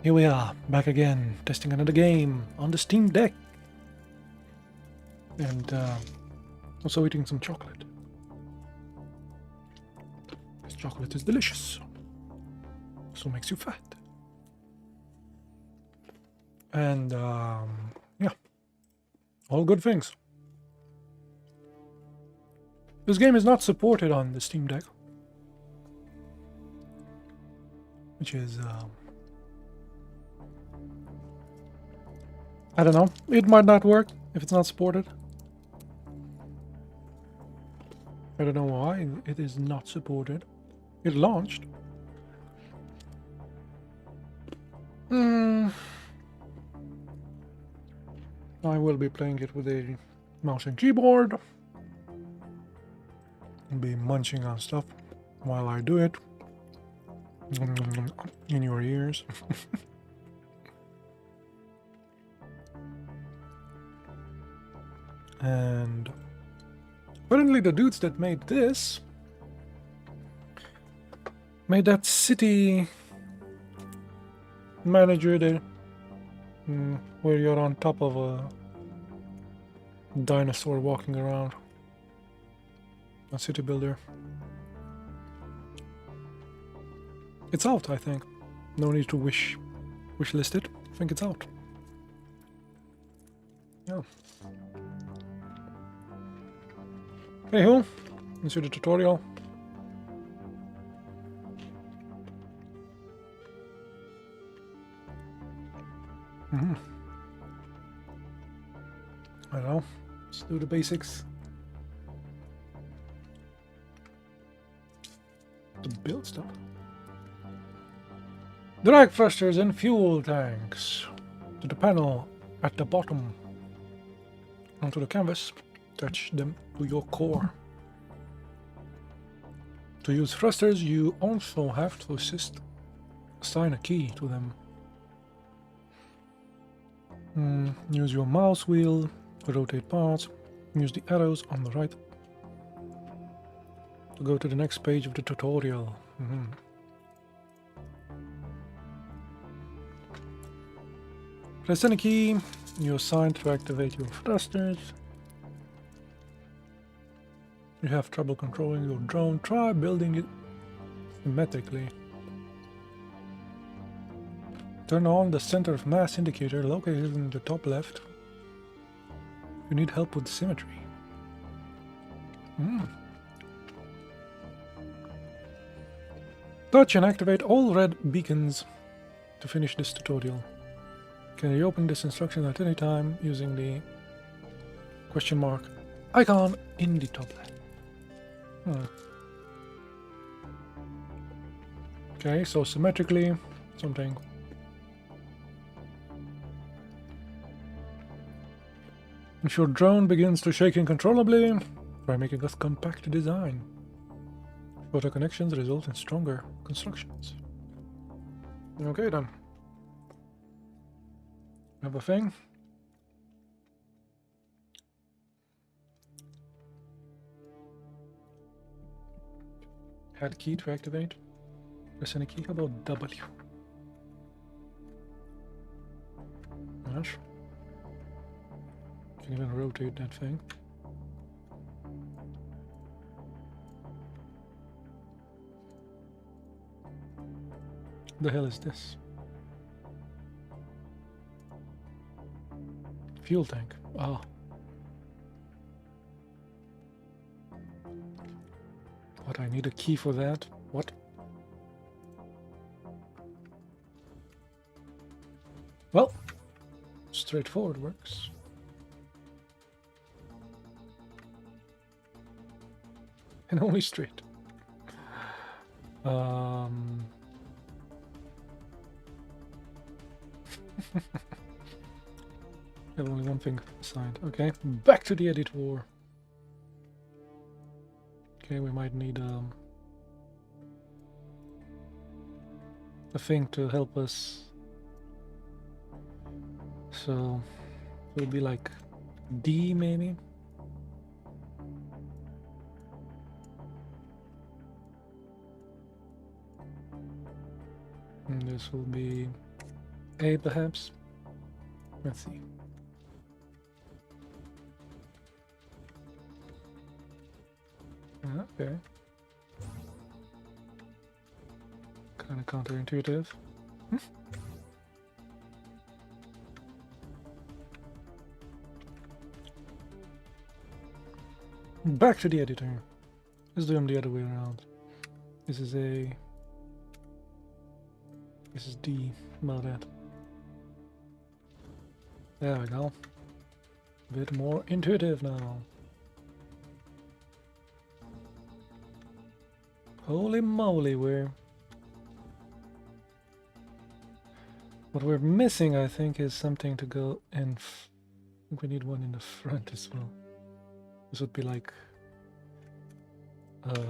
Here we are, back again, testing another game on the Steam Deck. And also eating some chocolate. This chocolate is delicious. Also makes you fat. And yeah, all good things. This game is not supported on the Steam Deck, which is I don't know, it might not work if it's not supported. I don't know why it is not supported. It launched. I will be playing it with a mouse and keyboard. And be munching on stuff while I do it. In your ears. And apparently the dudes that made this made that city manager there, where you're on top of a dinosaur walking around. A city builder. It's out, I think. No need to wish list it. I think it's out. Yeah. Anywho, let's do the tutorial. Mm-hmm. I don't know. Let's do the basics. To build stuff. Drag thrusters and fuel tanks to the panel at the bottom. Onto the canvas. Attach them to your core. To use thrusters, you also have to assign a key to them. Use your mouse wheel to rotate parts. Use the arrows on the right to go to the next page of the tutorial. Press any key you assign to activate your thrusters. You have trouble controlling your drone, try building it symmetrically. Turn on the center of mass indicator located in the top left. You need help with symmetry. Touch and activate all red beacons to finish this tutorial. Can you open this instruction at any time using the question mark icon in the top left? Okay, so symmetrically something. If your drone begins to shake uncontrollably, try making a compact design. Shorter connections result in stronger constructions. Okay then. Have a thing. Add key to activate. Press any key. How about W? Gosh. Can even rotate that thing. The hell is this? Fuel tank. Ah. What, I need a key for that? What? Well, straightforward works. And only straight. I have only one thing assigned. Okay, back to the editor. Okay, we might need a thing to help us. So it will be like D maybe. And this will be A perhaps. Let's see. Okay. Kind of counterintuitive. Back to the editor. Let's do them the other way around. This is A. This is D. About that. There we go. A bit more intuitive now. Holy moly, what we're missing, I think, is something to go in. I think we need one in the front as well. This would be like the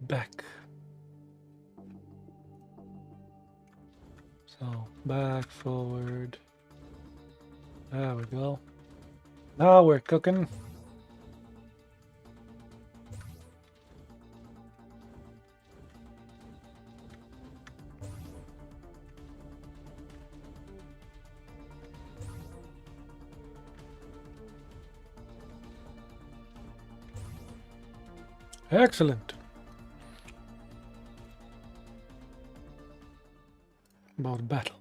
back. So back, forward. There we go. Now we're cooking. Excellent. About battle.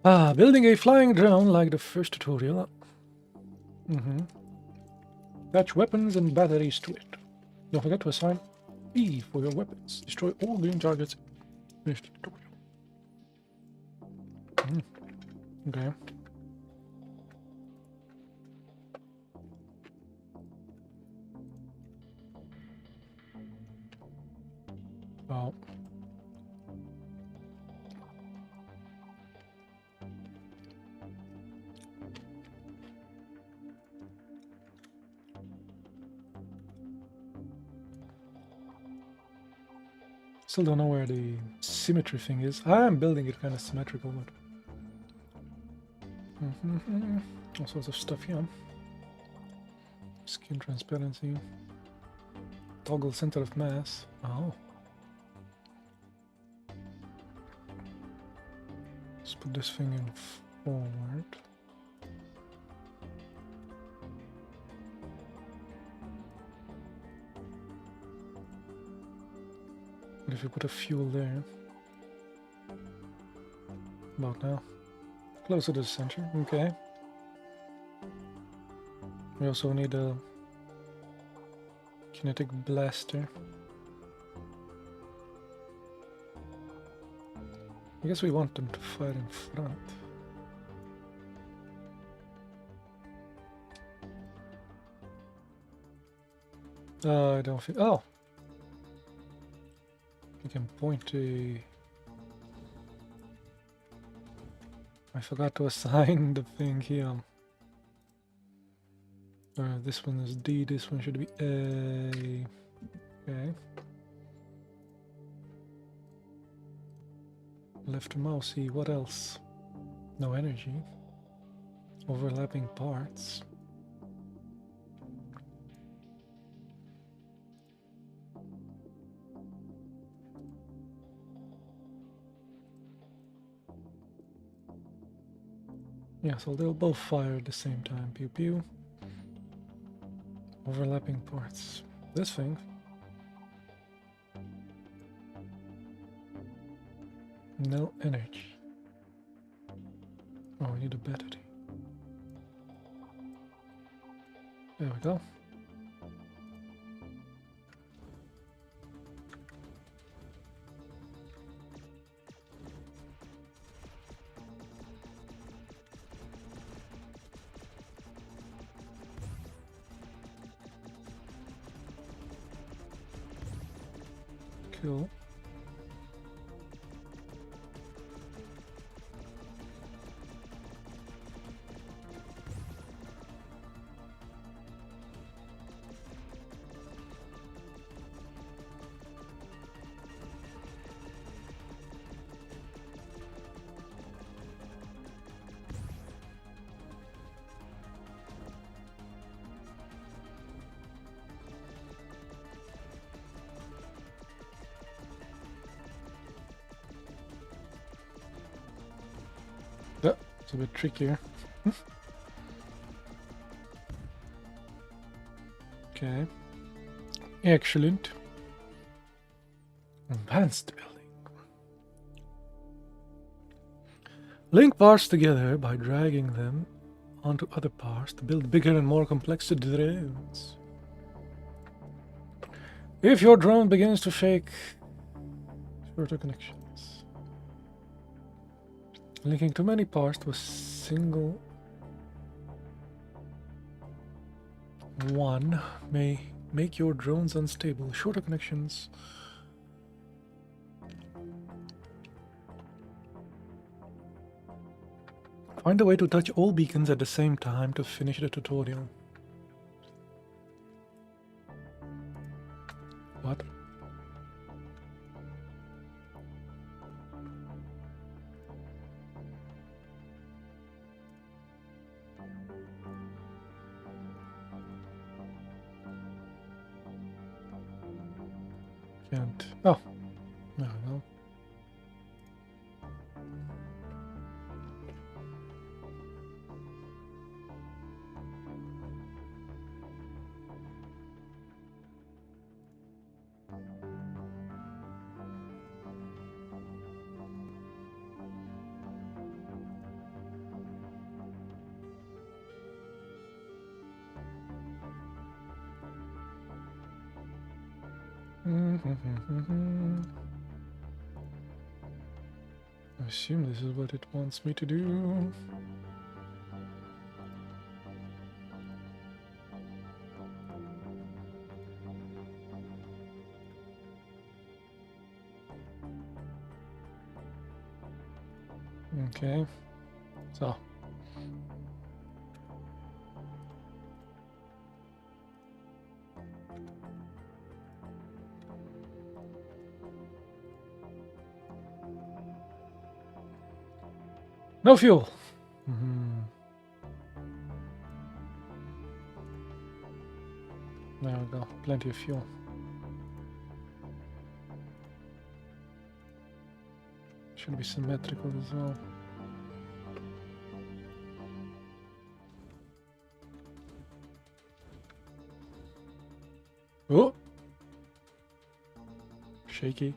Building a flying drone like the first tutorial. Attach weapons and batteries to it. Don't forget to assign B for your weapons. Destroy all green targets Finish the tutorial. Okay. Oh. Still don't know where the symmetry thing is. I am building it kind of symmetrical, but all sorts of stuff here. Skin transparency. Toggle center of mass. Oh. Let's put this thing in forward. What if we put a fuel there? About now. Closer to the center. Okay. We also need a kinetic blaster. I guess we want them to fire in front. I don't think. Oh! You can point a. I forgot to assign the thing here. This one is D, this one should be A. Okay. Left mouse, E, what else? No energy. Overlapping parts. Yeah, so they'll both fire at the same time. Pew pew. Overlapping parts. This thing. No energy. Oh, we need a battery. There we go. Cool. Yeah, it's a bit trickier. Okay. Excellent. Advanced building. Link parts together by dragging them onto other parts to build bigger and more complex drones. If your drone begins to shake, shorter connections. Linking too many parts to a single one may make your drones unstable. Shorter connections. Find a way to touch all beacons at the same time to finish the tutorial. What? Can't. Oh. No, no. I assume this is what it wants me to do. Okay, so no fuel. There we go, plenty of fuel. Should be symmetrical as well. Oh! Shaky.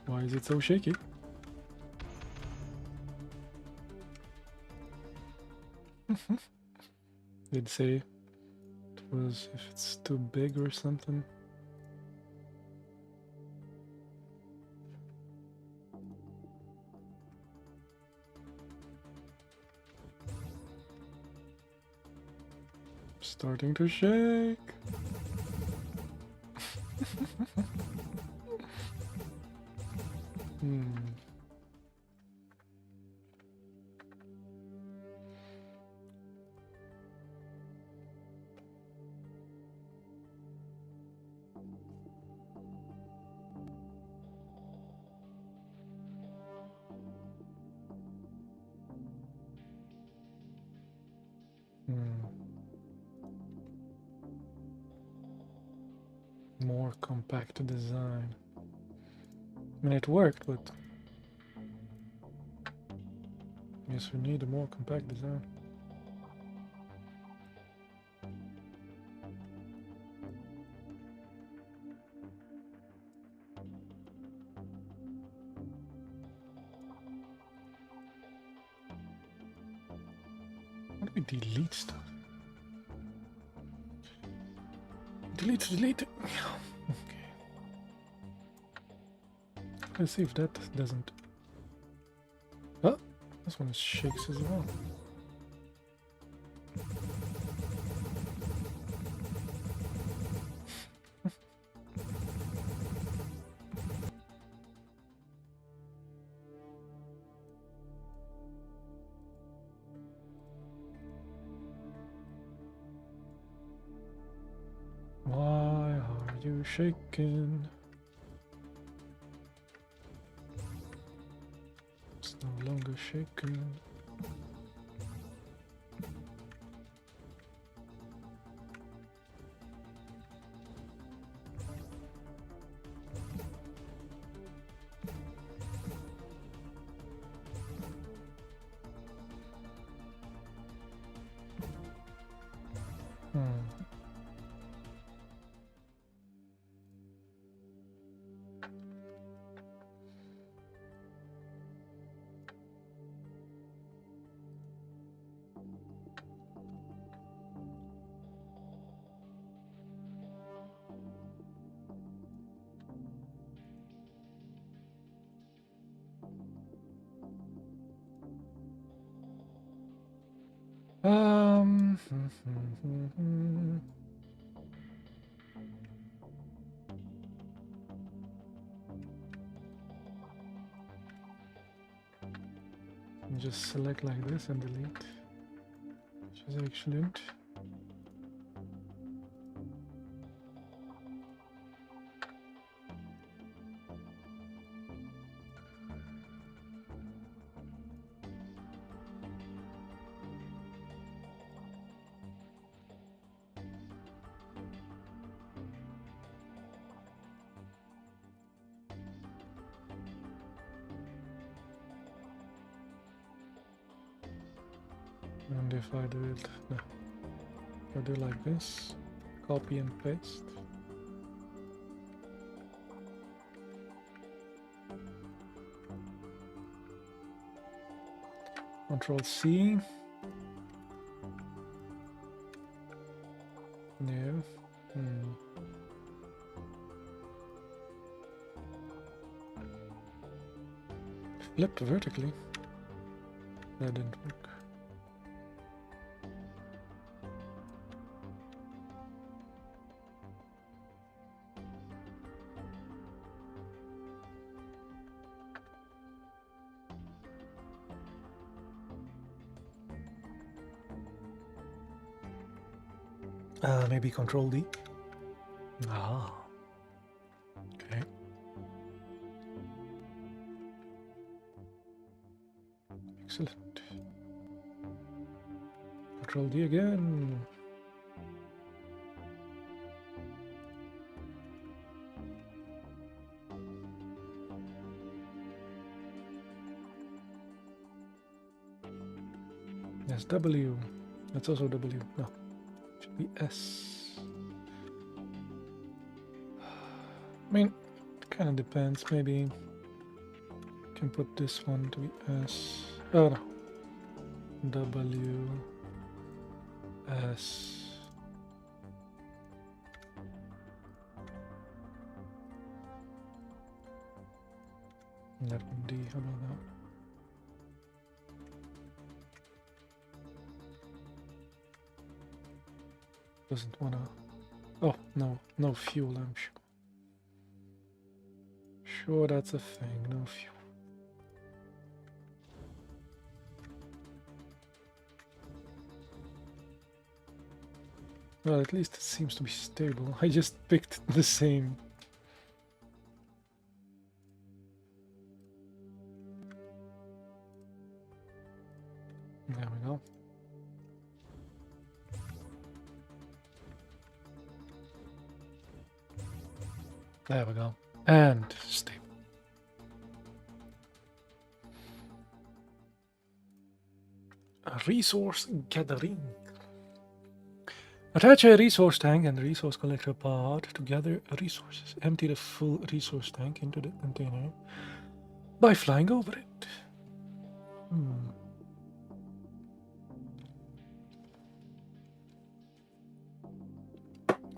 Why is it so shaky? Did say it was if it's too big or something. Starting to shake. More compact design. I mean, it worked, but I guess we need a more compact design. How do we delete stuff? Delete. Okay. Let's see if that doesn't. Oh, this one shakes as well. Why are you shaking? It's no longer shaking. Just select like this and delete, which is excellent. And if I do it, no, if I do like this, copy and paste. Control C. No. flip vertically. That didn't work. Maybe Control D. Ah. Okay. Excellent. Control D again. That's W. That's also W. No. Should be S. I mean, it kind of depends. Maybe I can put this one to be S. Oh no. W. S. And that one D. How about that? Doesn't wanna. Oh no, no fuel. I'm sure. Sure, that's a thing. No fuel. Well, at least it seems to be stable. I just picked the same. There we go. There we go. And stable. A resource gathering. Attach a resource tank and resource collector pod to gather resources. Empty the full resource tank into the container by flying over it.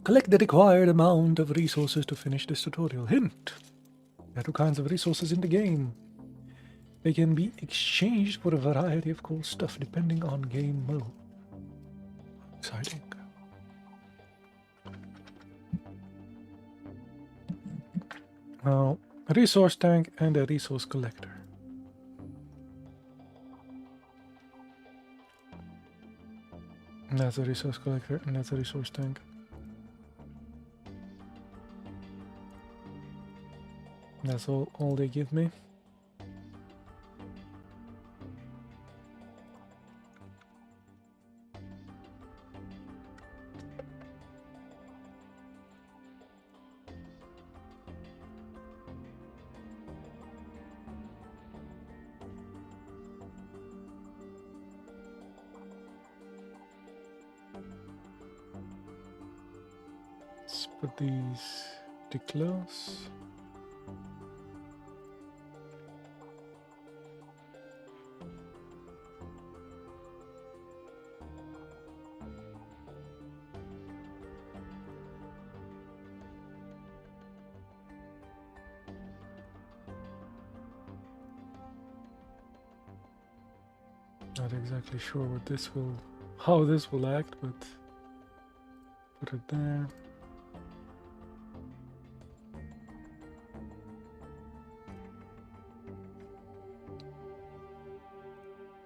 Collect the required amount of resources to finish this tutorial. Hint! There are two kinds of resources in the game. They can be exchanged for a variety of cool stuff depending on game mode. Exciting. Now, a resource tank and a resource collector. And that's a resource collector and that's a resource tank. That's all they give me. Let's put these to close. Not exactly sure what this will, how this will act, but put it there.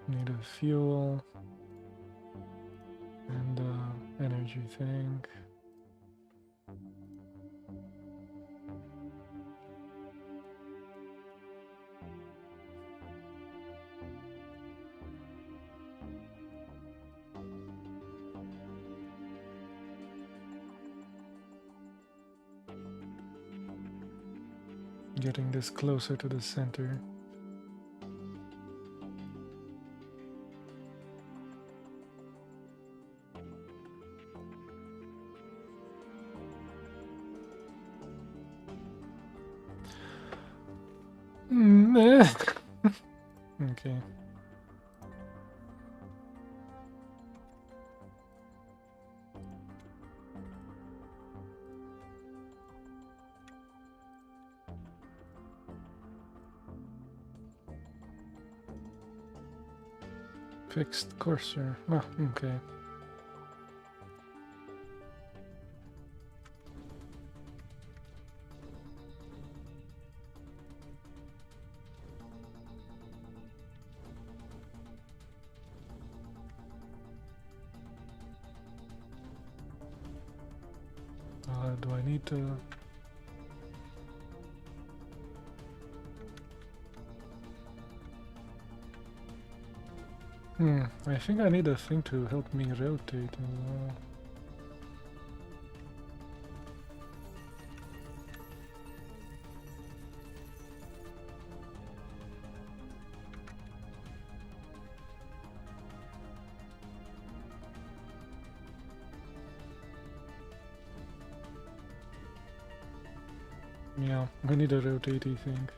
Need a fuel and energy thing. Getting this closer to the center. Okay. Fixed cursor. Ah, okay. Do I need to... I think I need a thing to help me rotate as well. Yeah, I need a rotatey thing.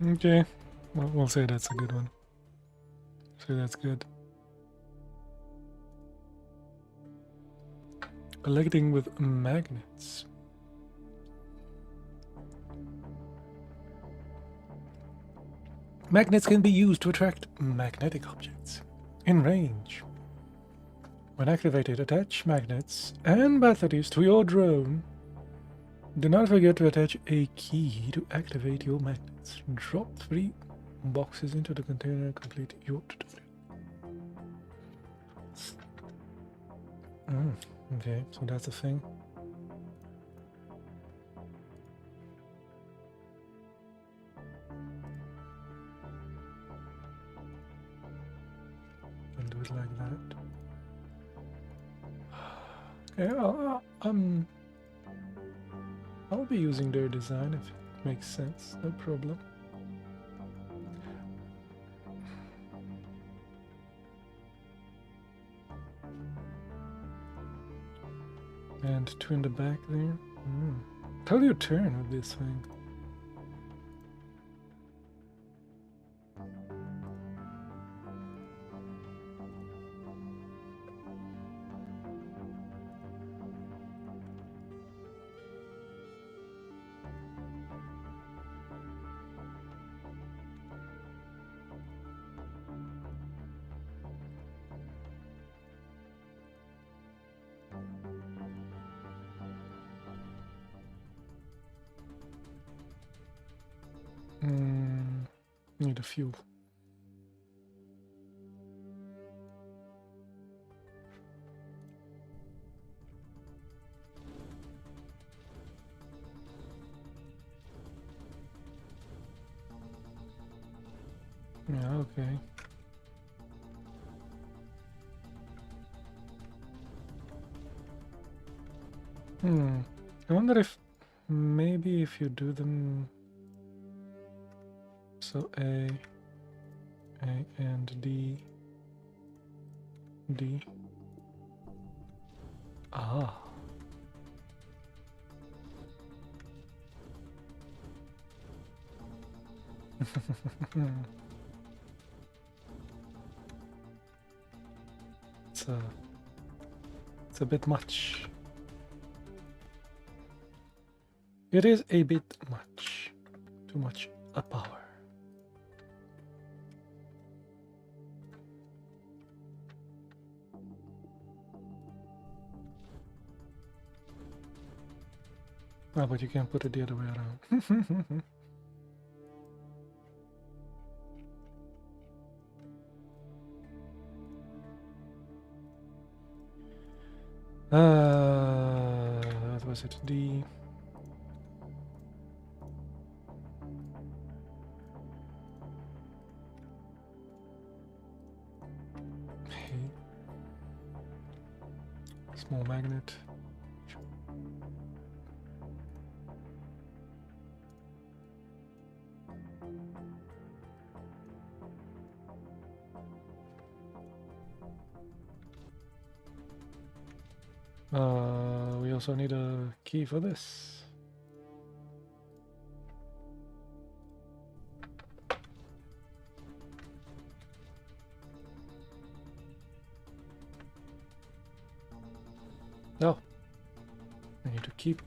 Okay, well, we'll say that's a good one. Say that's good. Collecting with magnets. Magnets can be used to attract magnetic objects in range. When activated, attach magnets and batteries to your drone. Do not forget to attach a key to activate your magnets. Drop 3 boxes into the container and complete your tutorial. Okay, so that's a thing. And do it like that. Okay, I'll be using their design if it makes sense, no problem. And 2 in the back there. How do you turn with this thing? Need a fuel. Yeah, okay. I wonder if maybe if you do them so A and D. Ah. It's a bit much. It is a bit much. Too much power. Oh, but you can't put it the other way around. What was it? D. Small magnet. We also need a key for this. No. I need to keep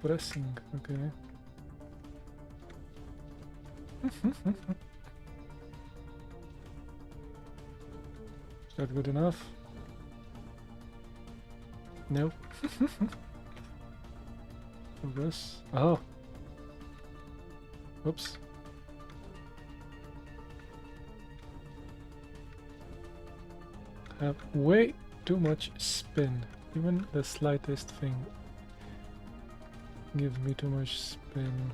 pressing. Okay. Is that good enough? No. Progress. Oh. Oops. Have way too much spin. Even the slightest thing gives me too much spin.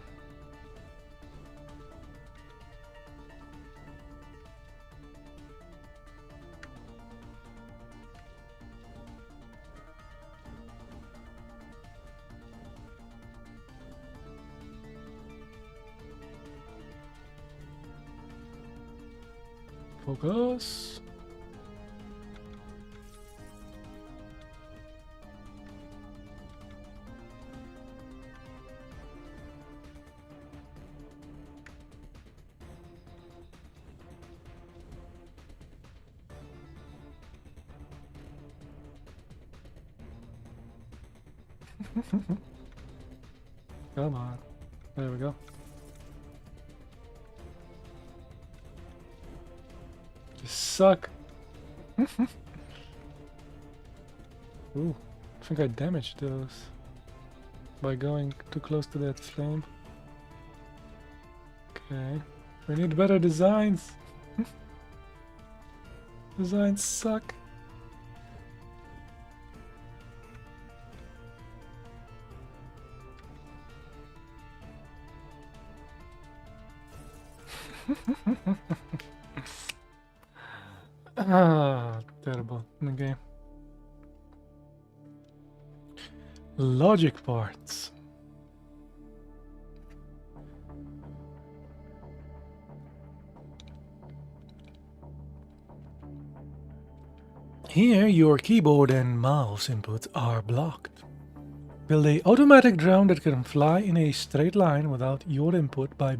Focus. Come on. There we go. Just suck. Ooh, I think I damaged those by going too close to that flame. Okay. We need better designs. Designs suck. Ah, terrible. Okay. Logic parts. Here, your keyboard and mouse inputs are blocked. Build a automatic drone that can fly in a straight line without your input by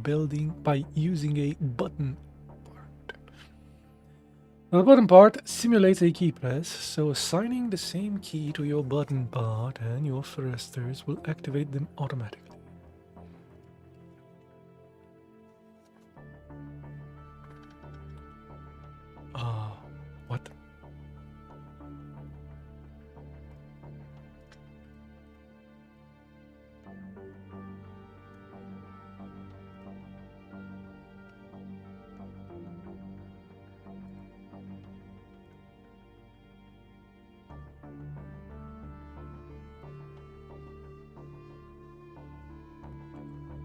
using a button part. The button part simulates a key press, so assigning the same key to your button part and your thrusters will activate them automatically. What?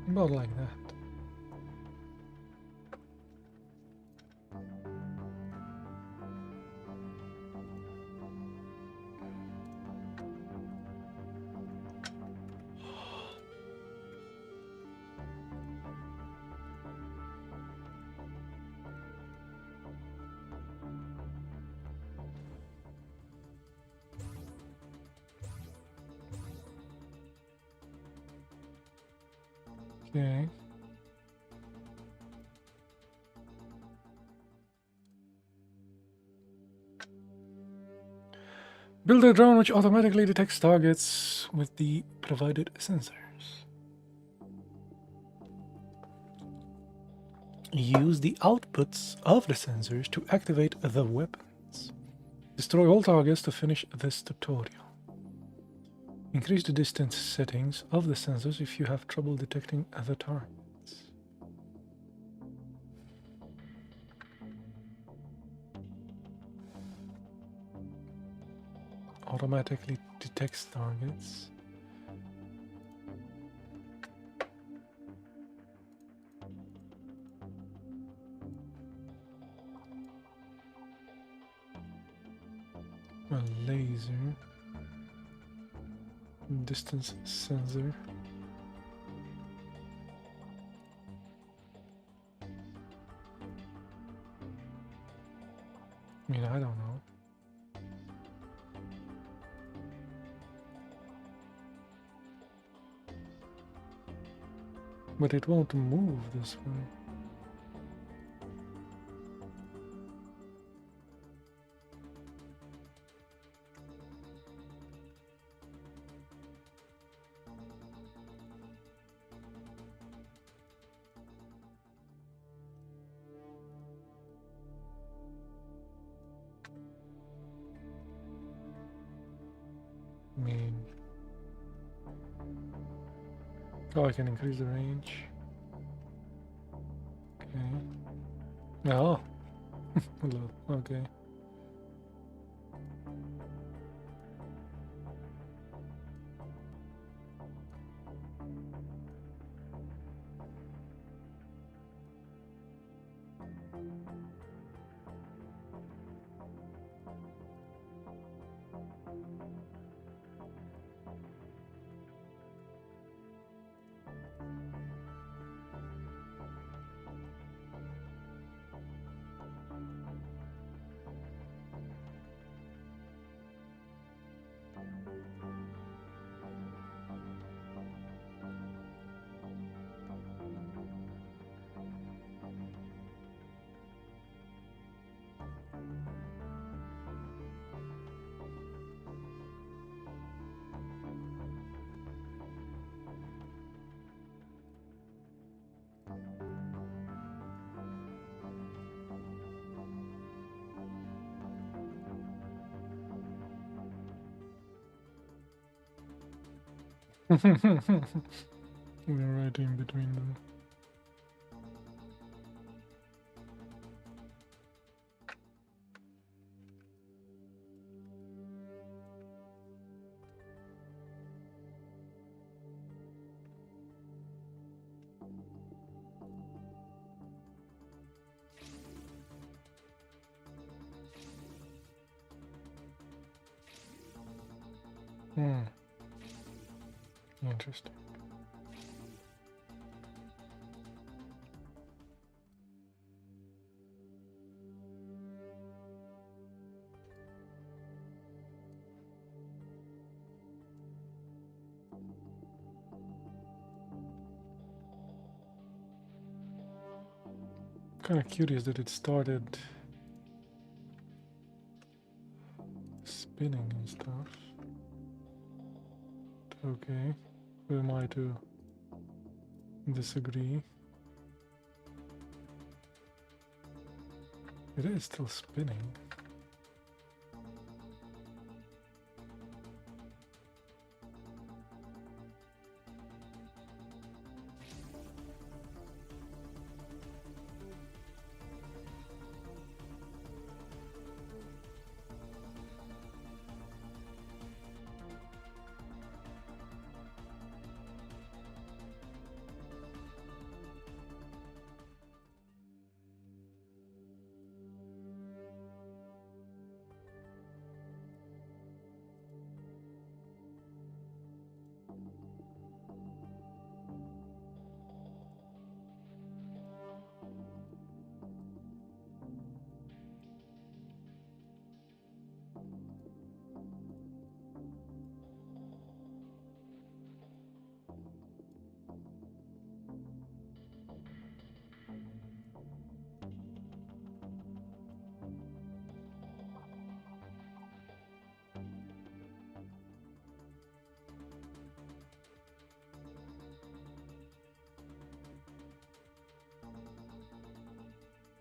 About like that. Okay. Build a drone which automatically detects targets with the provided sensors. Use the outputs of the sensors to activate the weapons. Destroy all targets to finish this tutorial. Increase the distance settings of the sensors if you have trouble detecting other targets. Automatically detects targets. A laser. Distance sensor. I mean, I don't know. But it won't move this way. I mean, oh, I can increase the range. Okay. Oh, hello. Okay. We're right in between them. Interesting. Kind of curious that it started spinning and stuff. Okay, who am I to disagree? It is still spinning.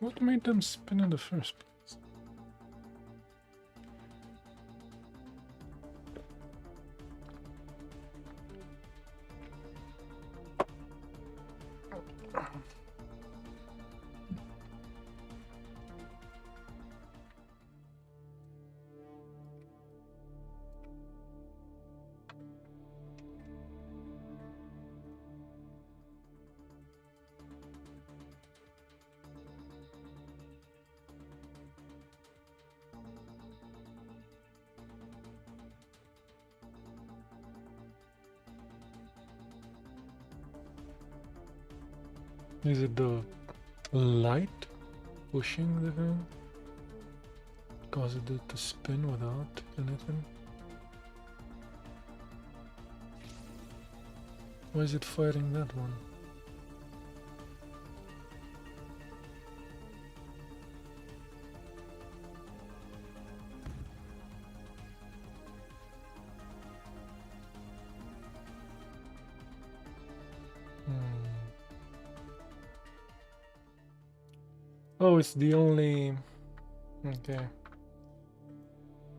What made them spin in the first place? Is it the light pushing the thing? Causes it to spin without anything? Why is it fighting that one? Oh, it's the only... Okay.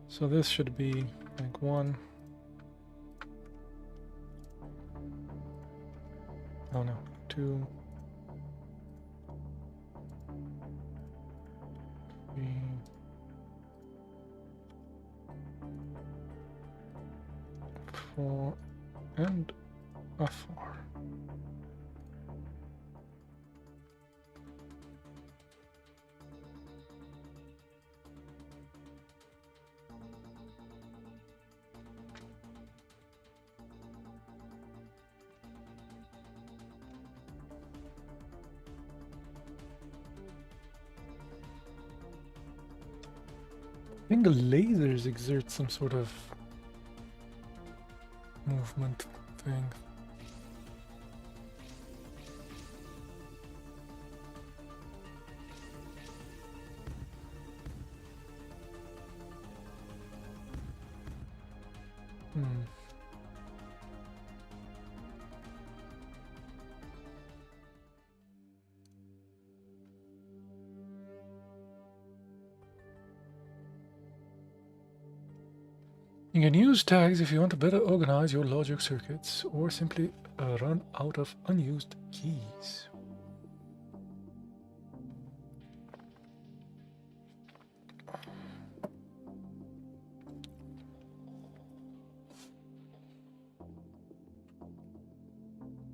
So this should be like 1. Oh no, 2, 3, 4, and a 4. I think the lasers exert some sort of movement thing. You can use tags if you want to better organize your logic circuits or simply run out of unused keys.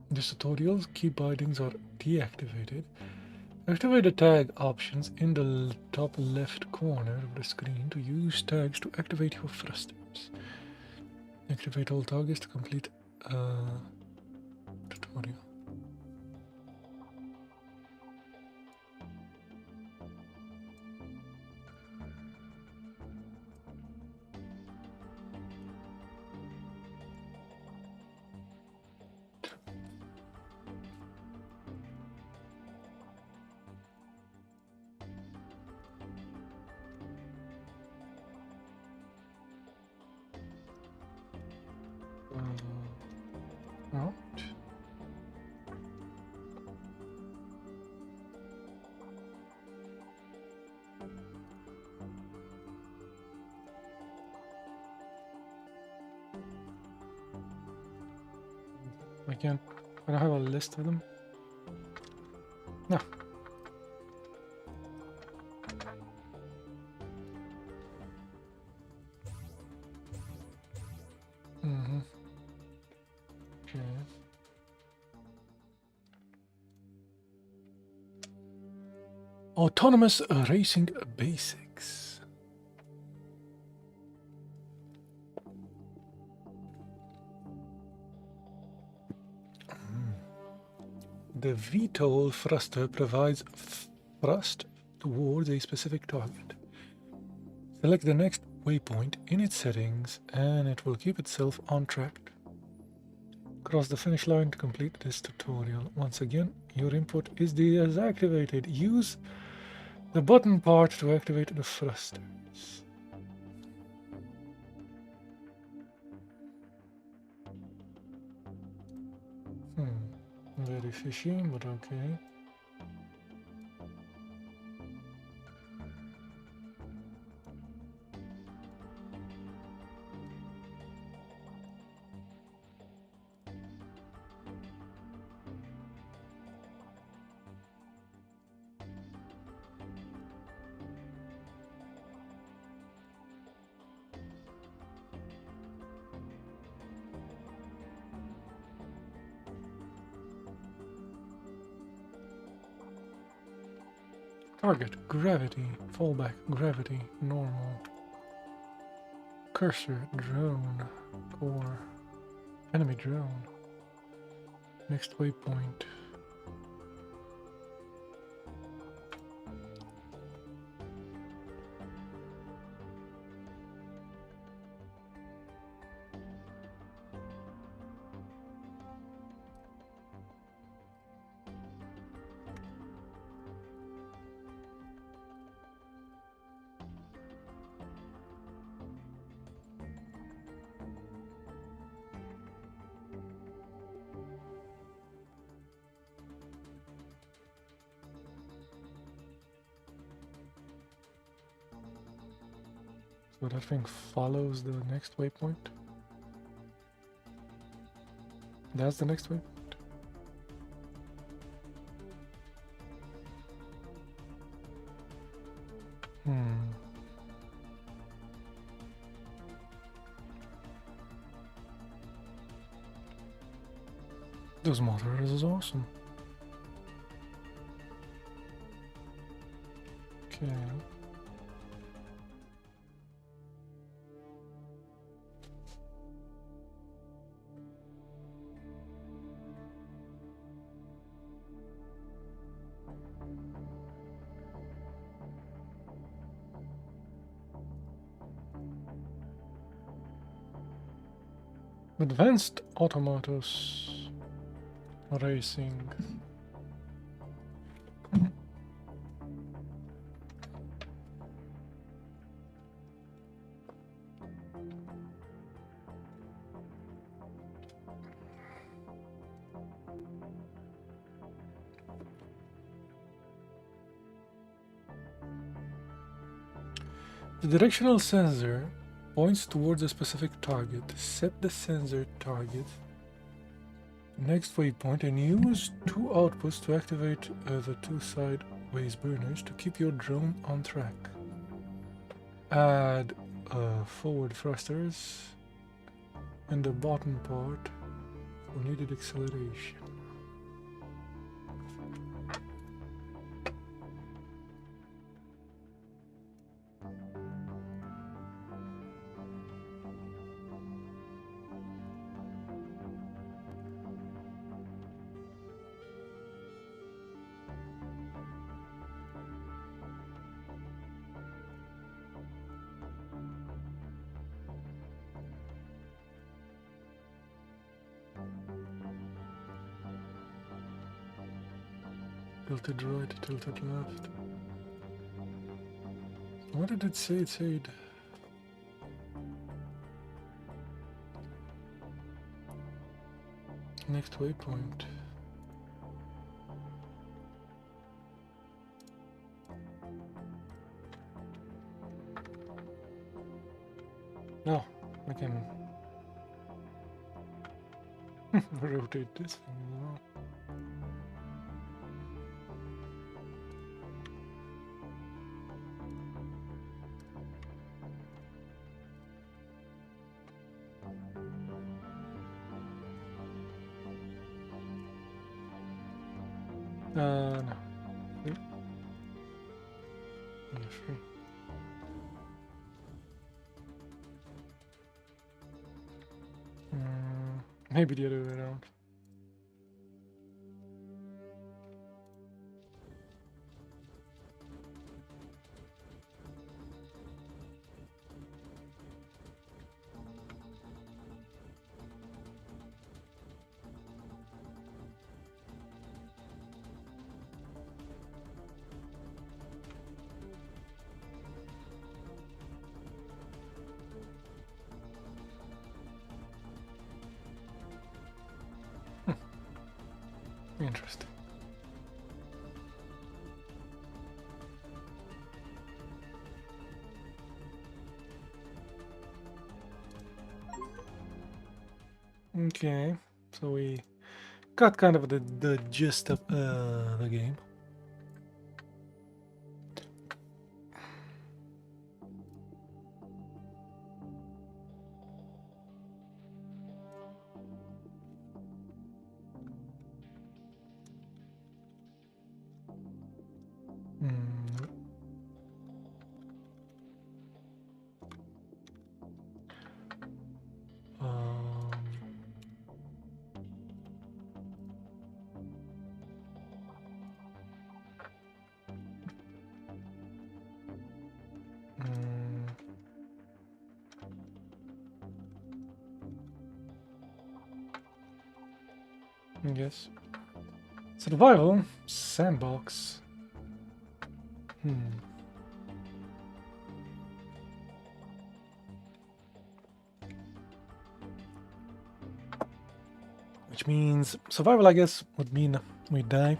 In this tutorial, key bindings are deactivated. Activate the tag options in the top left corner of the screen to use tags to activate your thrusters. Activate all targets to complete tutorial. Out. I don't have a list of them. No. Okay. Autonomous racing basics. The VTOL thruster provides thrust towards a specific target. Select the next waypoint in its settings and it will keep itself on track. Cross the finish line to complete this tutorial. Once again, your input is deactivated. Use the button part to activate the thrusters. Very fishy, but okay. Target, gravity, fallback, gravity, normal. Cursor, drone, core, enemy drone. Next waypoint. So that thing follows the next waypoint. That's the next waypoint. Those motors is awesome. Okay. Advanced Automatus Racing. The directional sensor points towards a specific target. Set the sensor target next waypoint and use two outputs to activate the two sideways burners to keep your drone on track. Add forward thrusters in the bottom part for needed acceleration. Tilted right, tilted left. What did it say? It said next waypoint. No, I can rotate this thing as well. No. Free. Yeah, free. Maybe the other way around. Interesting. Okay, so we got kind of the gist of the game. Yes. Survival sandbox. Which means survival, I guess, would mean we die.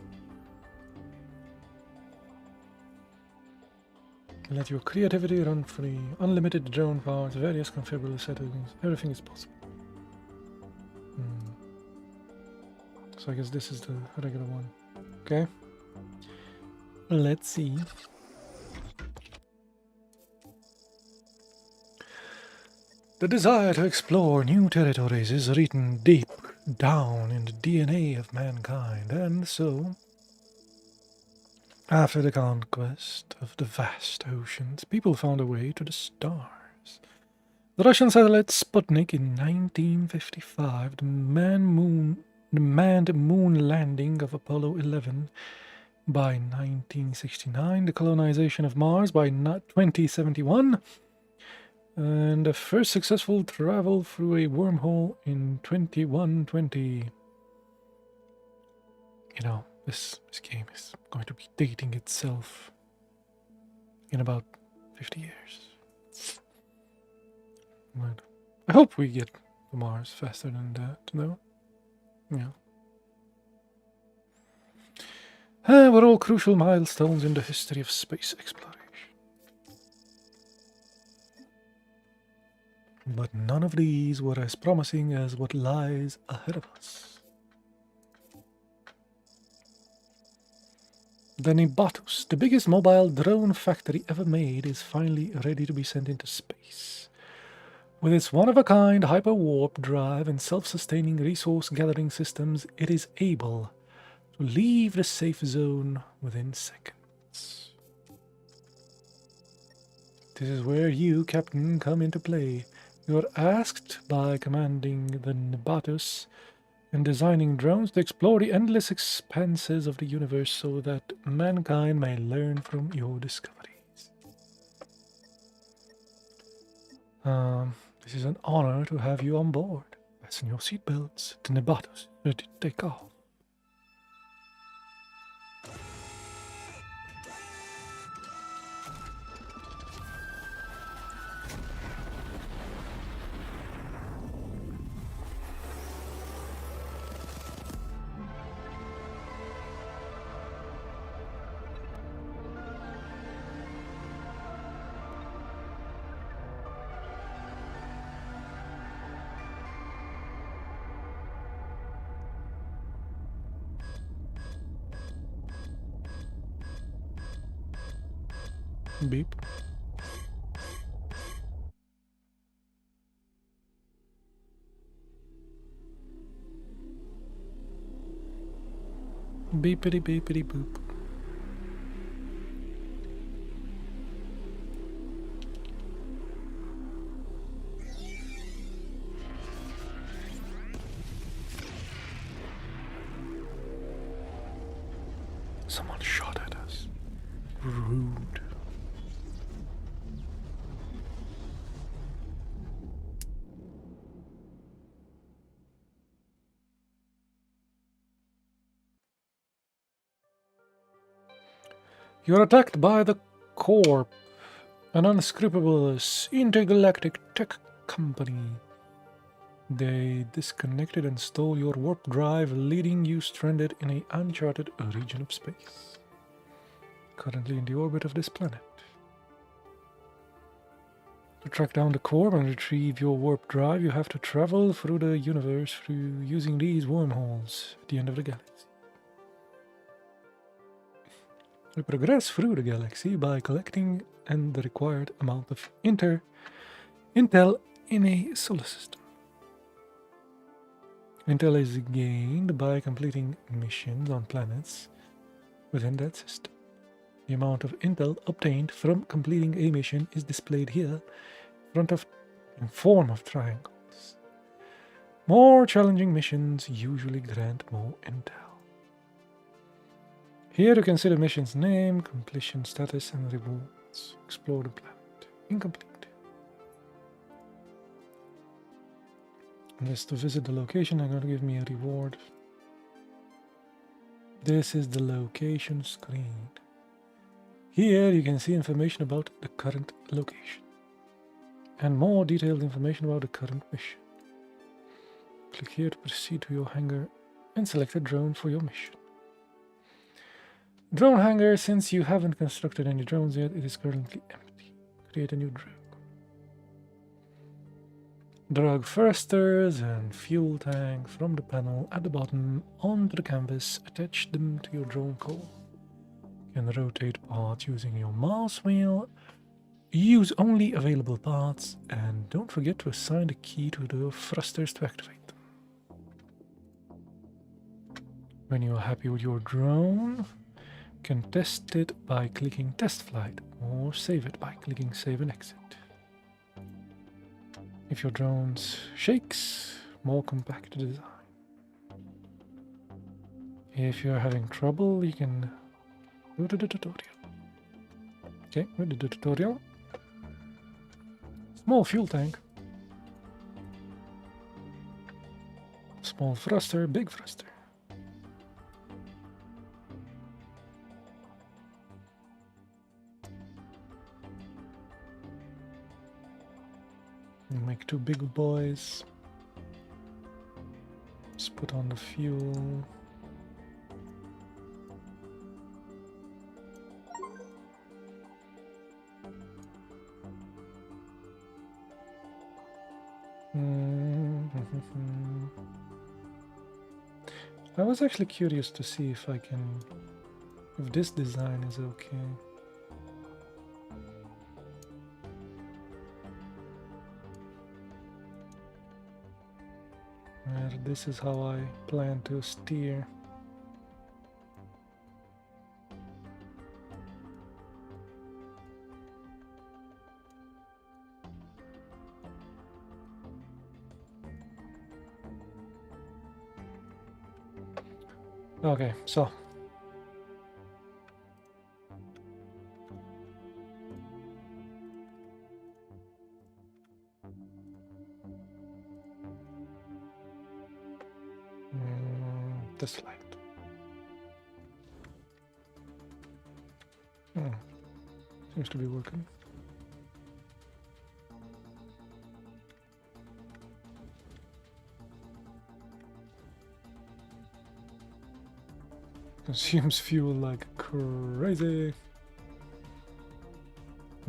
Let your creativity run free. Unlimited drone parts, various configurable settings. Everything is possible. So I guess this is the regular one. Okay. Let's see. The desire to explore new territories is written deep down in the DNA of mankind, and so, after the conquest of the vast oceans, people found a way to the stars. The Russian satellite Sputnik in 1955, the manned moon landing of Apollo 11 by 1969, the colonization of Mars by 2071, and the first successful travel through a wormhole in 2120. You know, this game is going to be dating itself in about 50 years. But I hope we get to Mars faster than that, though. Yeah. We're all crucial milestones in the history of space exploration. But none of these were as promising as what lies ahead of us. The Nimbatus, the biggest mobile drone factory ever made, is finally ready to be sent into space. With its one-of-a-kind hyper-warp drive and self-sustaining resource-gathering systems, it is able to leave the safe zone within seconds. This is where you, Captain, come into play. You are asked by commanding the Nimbatus and designing drones to explore the endless expanses of the universe so that mankind may learn from your discoveries. This is an honor to have you on board. Fasten your seatbelts. The Nimbatus is ready to take off. Beep. Beepity beepity boop. Someone shot at us. Rude. You're attacked by the Corp, an unscrupulous intergalactic tech company. They disconnected and stole your warp drive, leaving you stranded in an uncharted region of space, currently in the orbit of this planet. To track down the Corp and retrieve your warp drive, you have to travel through the universe using these wormholes at the end of the galaxy. We progress through the galaxy by collecting the required amount of intel in a solar system. Intel is gained by completing missions on planets within that system. The amount of intel obtained from completing a mission is displayed here in form of triangles. More challenging missions usually grant more intel. Here you can see the mission's name, completion status, and rewards. Explore the planet. Incomplete. And this to visit the location, they're going to give me a reward. This is the location screen. Here you can see information about the current location. And more detailed information about the current mission. Click here to proceed to your hangar and select a drone for your mission. Drone hangar, since you haven't constructed any drones yet, it is currently empty. Create a new drone. Drag thrusters and fuel tank from the panel at the bottom onto the canvas. Attach them to your drone core. You can rotate parts using your mouse wheel. Use only available parts, and don't forget to assign the key to the thrusters to activate them. When you are happy with your drone, you can test it by clicking Test Flight, or save it by clicking Save and Exit. If your drone shakes, more compact design. If you're having trouble, you can go to the tutorial. Okay, we did the tutorial. Small fuel tank. Small thruster, big thruster. Make two big boys. Just put on the fuel. I was actually curious to see if if this design is okay. This is how I plan to steer. Okay, so this light. Seems to be working. Consumes fuel like crazy.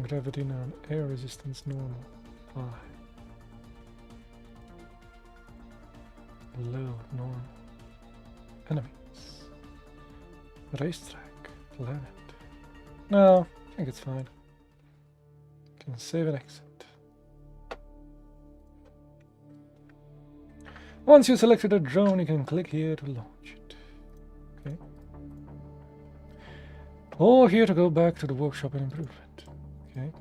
Gravity and air resistance normal. High. Low normal. Enemies. Racetrack. Planet. No, I think it's fine. Can save and exit. Once you selected a drone, you can click here to launch it. Okay. Or here to go back to the workshop and improve it. Okay.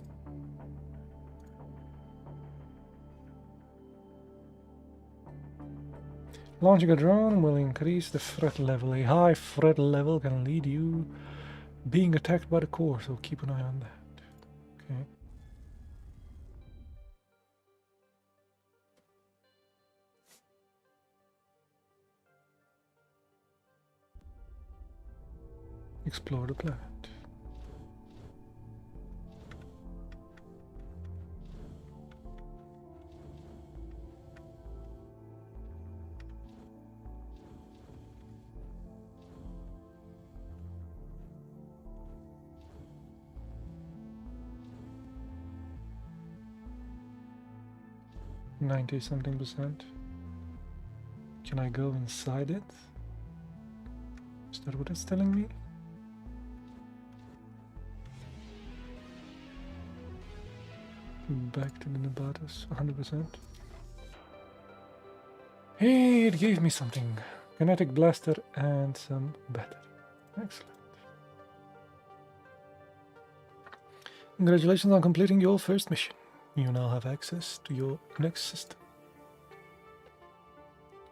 Launching a drone will increase the threat level. A high threat level can lead you being attacked by the core, so keep an eye on that. Okay. Explore the planet. %90. Can I go inside it? Is that what it's telling me? Back to the Nimbatus, 100%. Hey, it gave me something. Kinetic blaster and some battery. Excellent. Congratulations on completing your first mission. You now have access to your next system.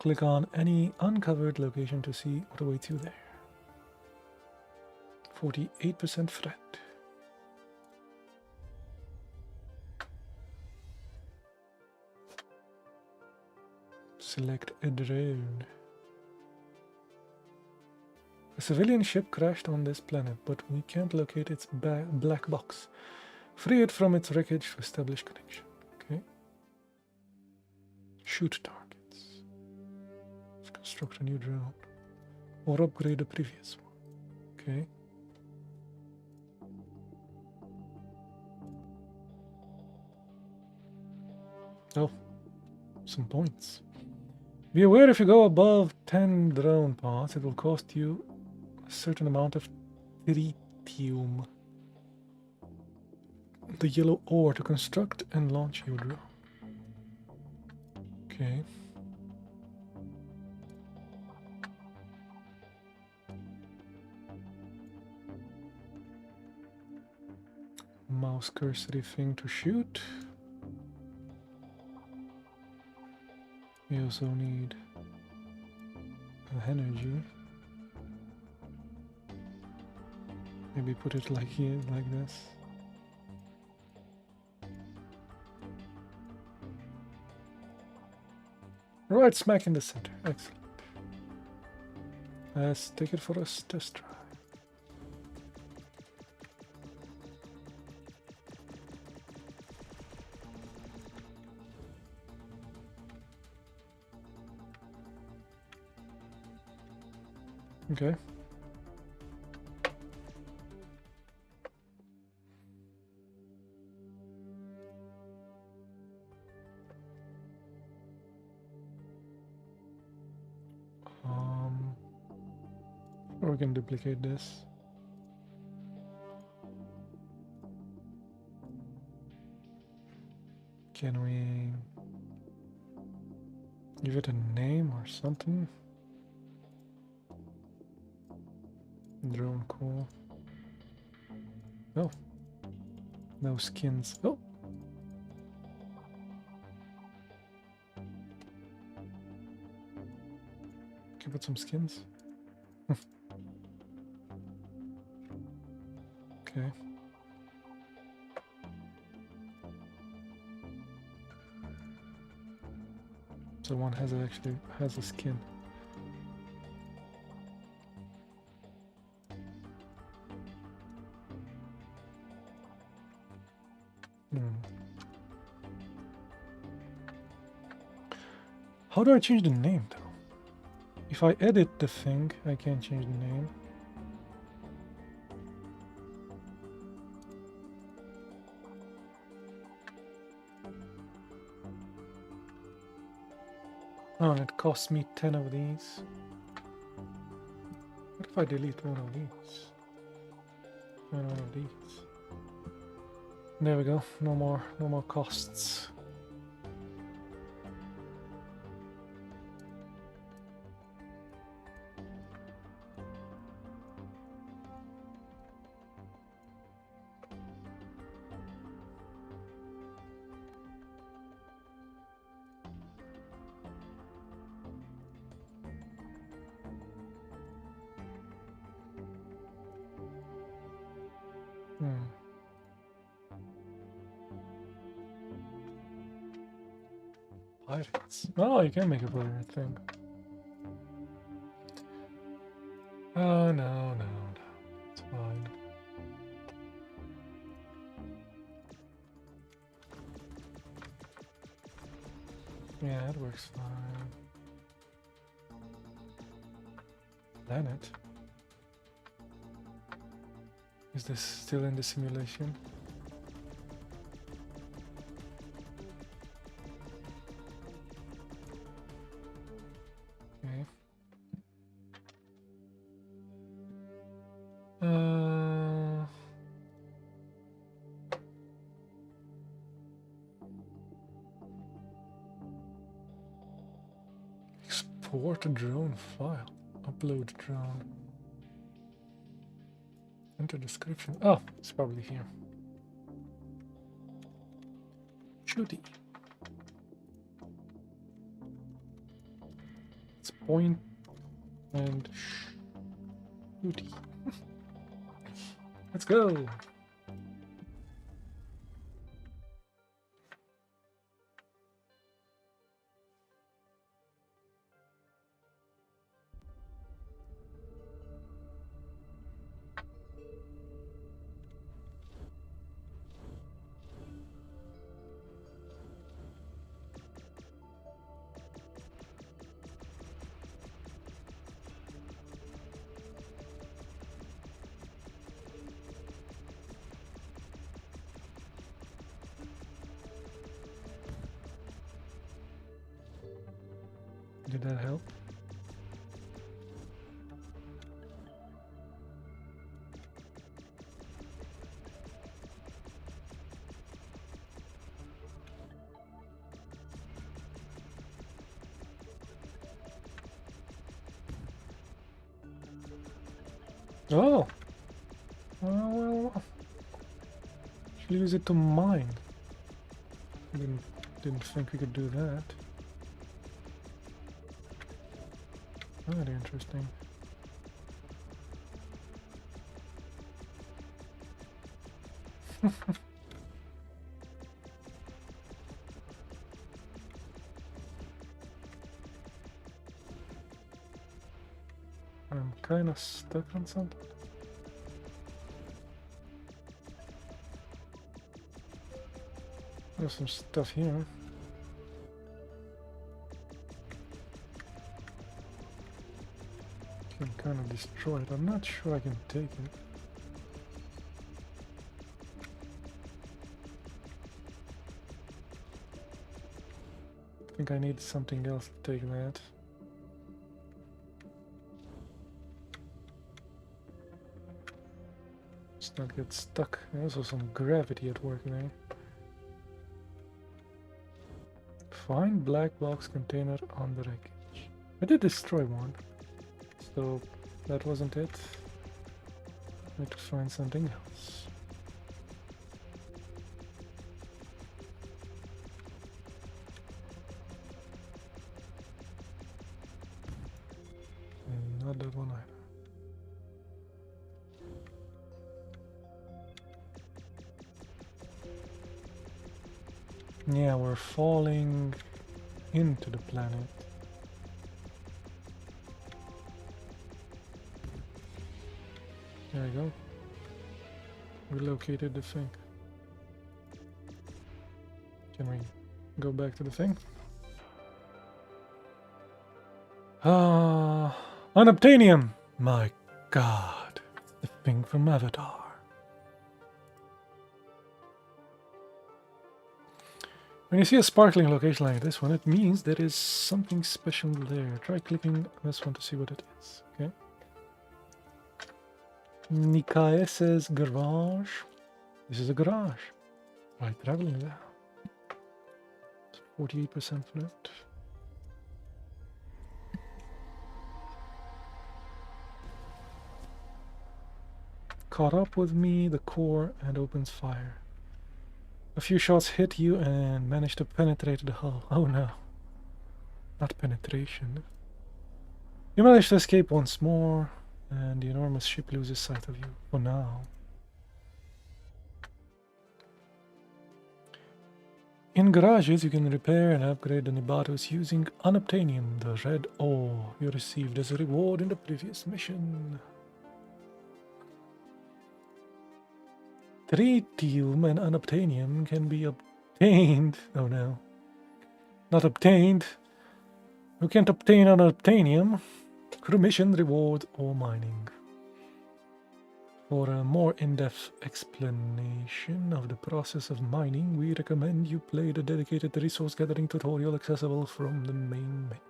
Click on any uncovered location to see what awaits you there. 48% threat. Select a drone. A civilian ship crashed on this planet, but we can't locate its black box. Free it from its wreckage to establish connection. Okay. Shoot targets. Let's construct a new drone. Or upgrade the previous one. Okay. Oh, some points. Be aware if you go above 10 drone pods, it will cost you a certain amount of tritium. The yellow ore to construct and launch your drone. Okay. Mouse cursory thing to shoot. We also need energy. Maybe put it like here, like this. Right smack in the center. Excellent. Let's take it for a test drive. Okay. Or we can duplicate this. Can we give it a name or something? Drone cool. Oh, no skins. Oh, can you put some skins? Okay. So one actually has a skin. How do I change the name though? If I edit the thing, I can't change the name. Oh, and it costs me 10 of these. What if I delete one of these? And one of these. There we go. No more costs. Pirates. Oh, you can make a pirate thing. Oh, no. It's fine. Yeah, it works fine. Planet? Is this still in the simulation? Okay. Export a drone file. Upload drone. Enter description. Oh, it's probably here. Shooty. It's point and shooty. Let's go. Did that help? Oh! Well, should use it to mine. Didn't think we could do that. Very interesting. I'm kind of stuck on something. There's some stuff here. Can kind of destroy it. I'm not sure I can take it. I think I need something else to take that. Let's not get stuck. There's also some gravity at work there. Find black box container on the wreckage. I did destroy one, so that wasn't it. Need to find something else. Not that one either. Yeah, we're falling into the planet. There we go. We located the thing. Can we go back to the thing? Unobtainium! My god. The thing from Avatar. When you see a sparkling location like this one, it means there is something special there. Try clicking this one to see what it is. Okay. Nikai says garage. This is a garage. Right, traveling there. 48% float. Caught up with me, the core, and opens fire. A few shots hit you and manage to penetrate the hull. Oh no. Not penetration. You manage to escape once more, and the enormous ship loses sight of you. For now. In garages, you can repair and upgrade the Nimbatus using unobtainium, the red ore you received as a reward in the previous mission. Tritium and unobtainium can be obtained. Oh no. Not obtained. You can't obtain unobtainium through mission, reward, or mining. For a more in-depth explanation of the process of mining, we recommend you play the dedicated resource gathering tutorial accessible from the main menu.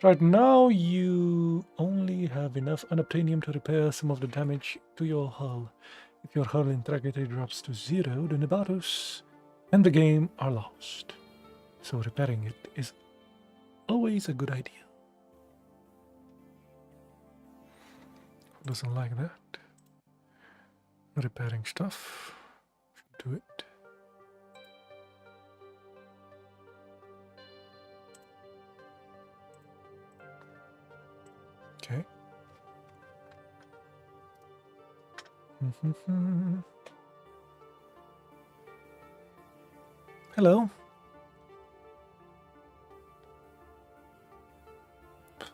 Right now, you only have enough unobtainium to repair some of the damage to your hull. If your hull integrity drops to 0, the Nimbatus and the game are lost. So repairing it is always a good idea. Who doesn't like that? Repairing stuff. Should do it. Okay. Hello.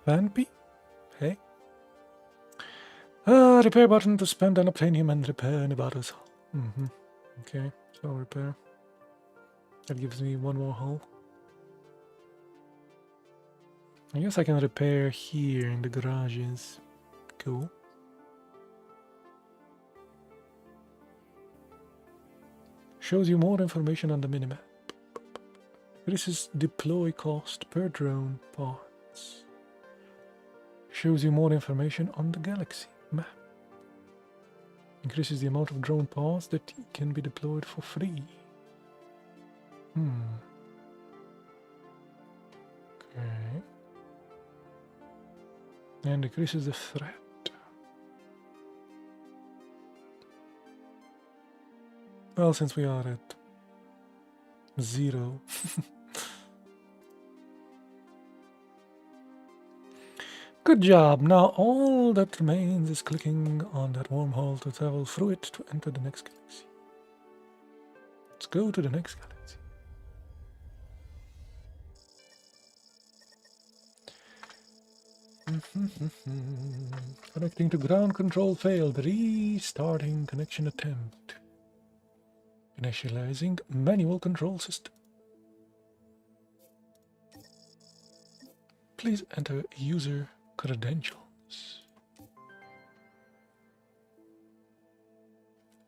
Fanpy? Hey. Repair button to spend unobtainium and repair Nimbatus. Okay, so repair. That gives me one more hull. I guess I can repair here in the garages. Cool. Shows you more information on the minimap. Increases deploy cost per drone parts. Shows you more information on the galaxy map. Increases the amount of drone parts that can be deployed for free. Okay. And decreases the threat. Well, since we are at 0. Good job. Now all that remains is clicking on that wormhole to travel through it to enter the next galaxy. Let's go to the next galaxy. Connecting to ground control failed. Restarting connection attempt. Initializing manual control system. Please enter user credentials.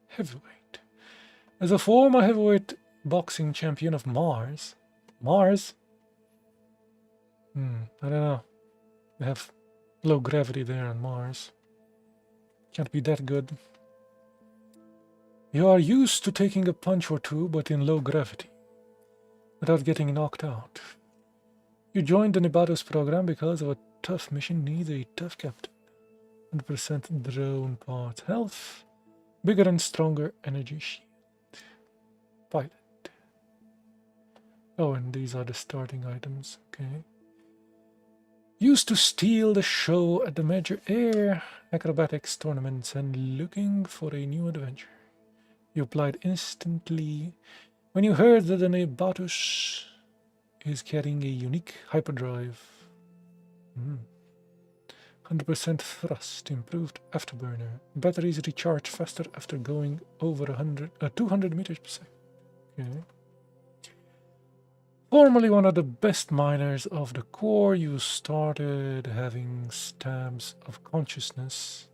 Heavyweight. As a former heavyweight boxing champion of Mars. Mars? I don't know. They have low gravity there on Mars. Can't be that good. You are used to taking a punch or two, but in low gravity, without getting knocked out. You joined the Nimbatus program because of a tough mission needs a tough captain. 100% drone parts health, bigger and stronger energy shield. Pilot. Oh, and these are the starting items, okay. Used to steal the show at the major air acrobatics tournaments and looking for a new adventure. You applied instantly when you heard that the Nimbatus is carrying a unique hyperdrive. 100% thrust, improved afterburner. Batteries recharge faster after going over 200 meters per second. Okay. Formerly one of the best miners of the Corps, you started having stabs of conscience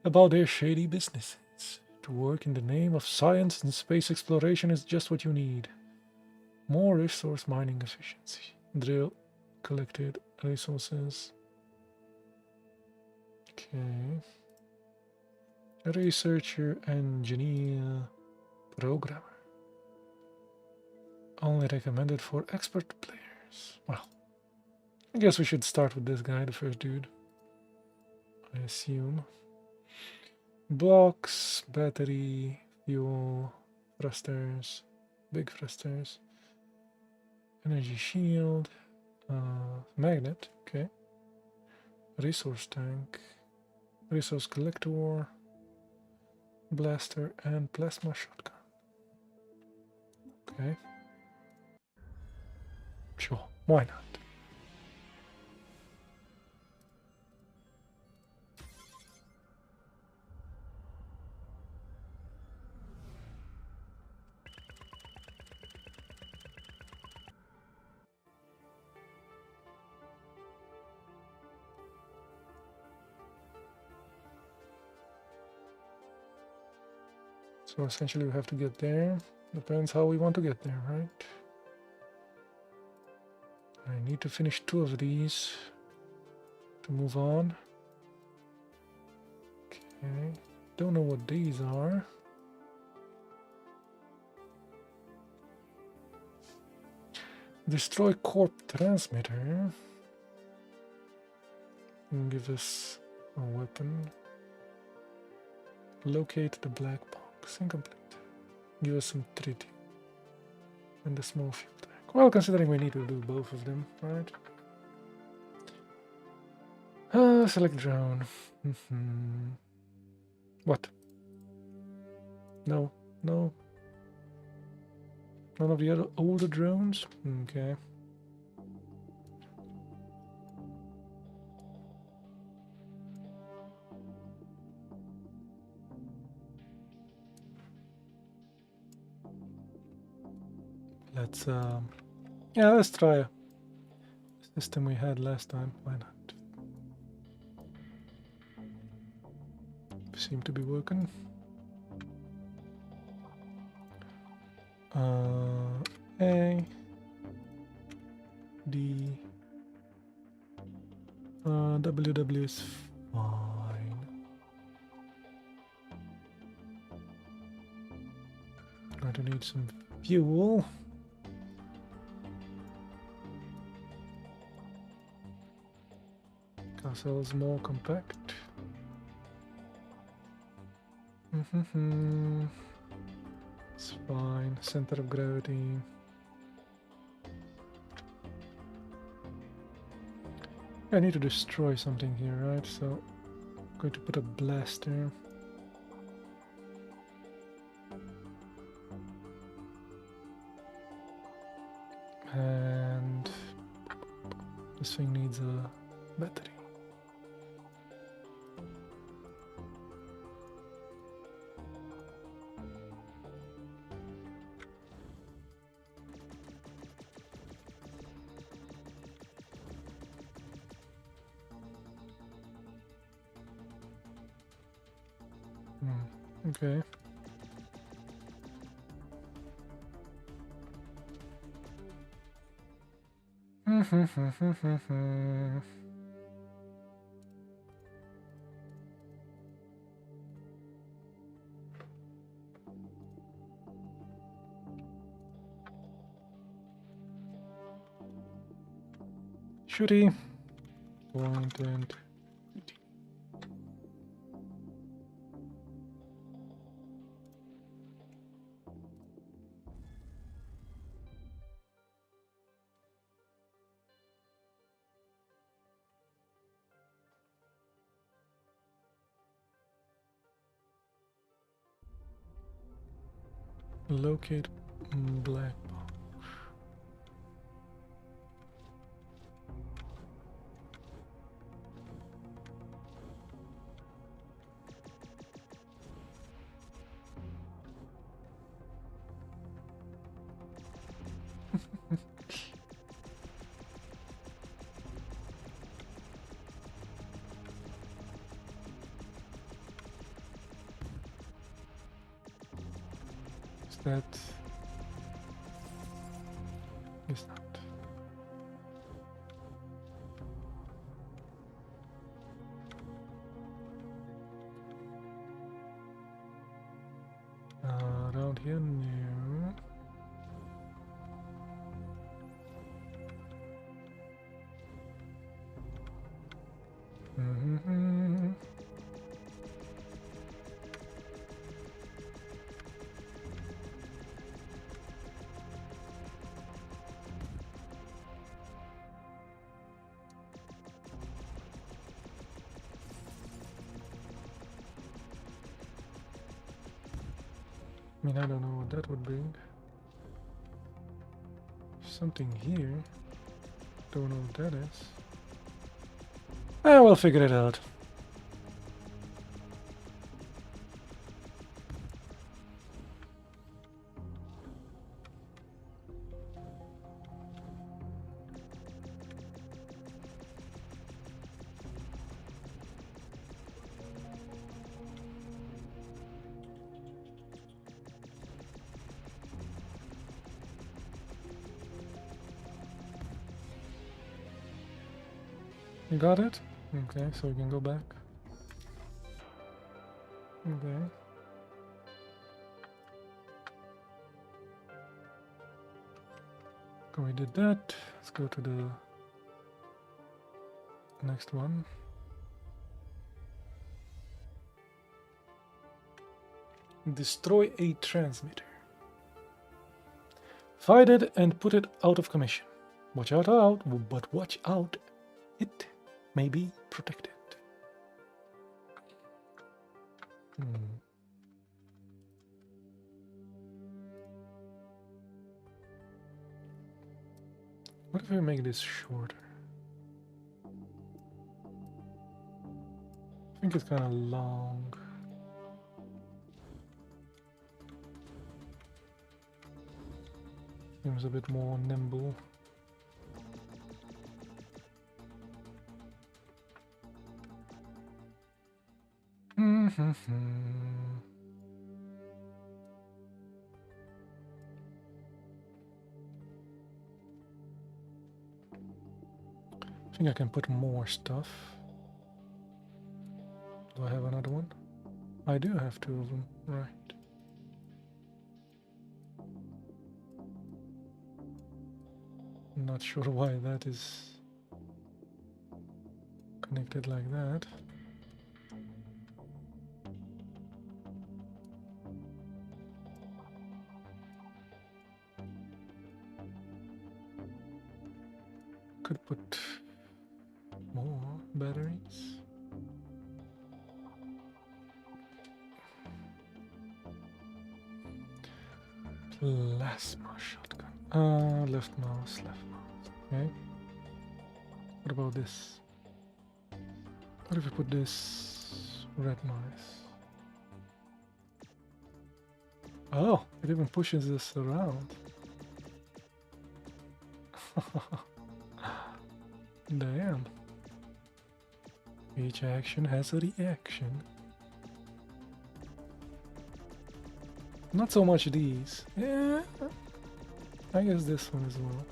about their shady businesses. To work in the name of science and space exploration is just what you need. More resource mining efficiency. Drill collected resources. Okay. Researcher, engineer, programmer. Only recommended for expert players. Well, I guess we should start with this guy, the first dude. I assume. Blocks, battery, fuel, thrusters, big thrusters, energy shield, magnet, okay. Resource tank, resource collector, blaster, and plasma shotgun. Okay. Sure, why not? So essentially we have to get there. Depends how we want to get there, right? I need to finish 2 of these to move on. Okay, don't know what these are. Destroy Corp transmitter. And give us a weapon. Locate the black box. Incomplete. Give us some tritium. And a small fuel tank. Well, considering we need to do both of them, right? Select drone. What? No, no. None of the other older drones? Okay. Let's yeah, let's try a system we had last time. Why not? Seem to be working. A, D, WW is fine. Going to need some fuel. Castle is more compact. It's fine. Center of gravity. I need to destroy something here, right? So I'm going to put a blaster. And this thing needs a battery. Okay. Shooty. Point and locate black box. Is that? Guess not. Around here, no. I mean, I don't know what that would bring. Something here. Don't know what that is. We'll figure it out. You got it? Okay, so we can go back. Okay. So we did that. Let's go to the next one. Destroy a transmitter. Fight it and put it out of commission. Watch out, but watch out. It may be protected. What if I make this shorter? I think it's kind of long. Seems a bit more nimble. I think I can put more stuff. Do I have another one? I do have two of them, right. Not sure why that is connected like that. Could put more batteries. Plasma shotgun. Left mouse. Okay. What about this? What if we put this red noise? Oh, it even pushes this around. Damn. Each action has a reaction. Not so much these. Yeah, I guess this one as well.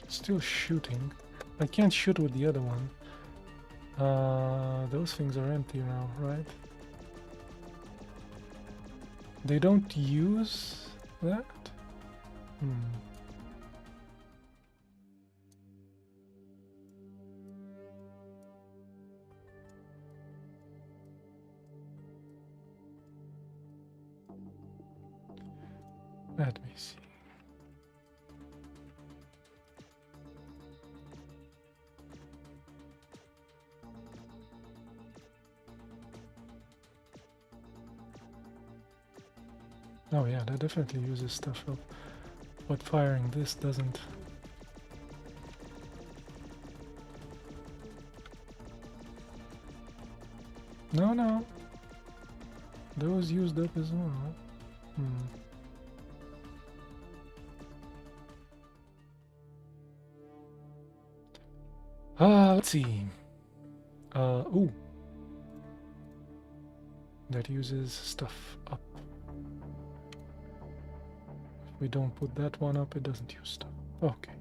Still shooting. I can't shoot with the other one. Those things are empty now, right? They don't use that? Let me see. Oh yeah, that definitely uses stuff up, but firing this doesn't. No. Those used up as well. Let's see. Ooh. That uses stuff up. If we don't put that one up, it doesn't use stuff. Okay.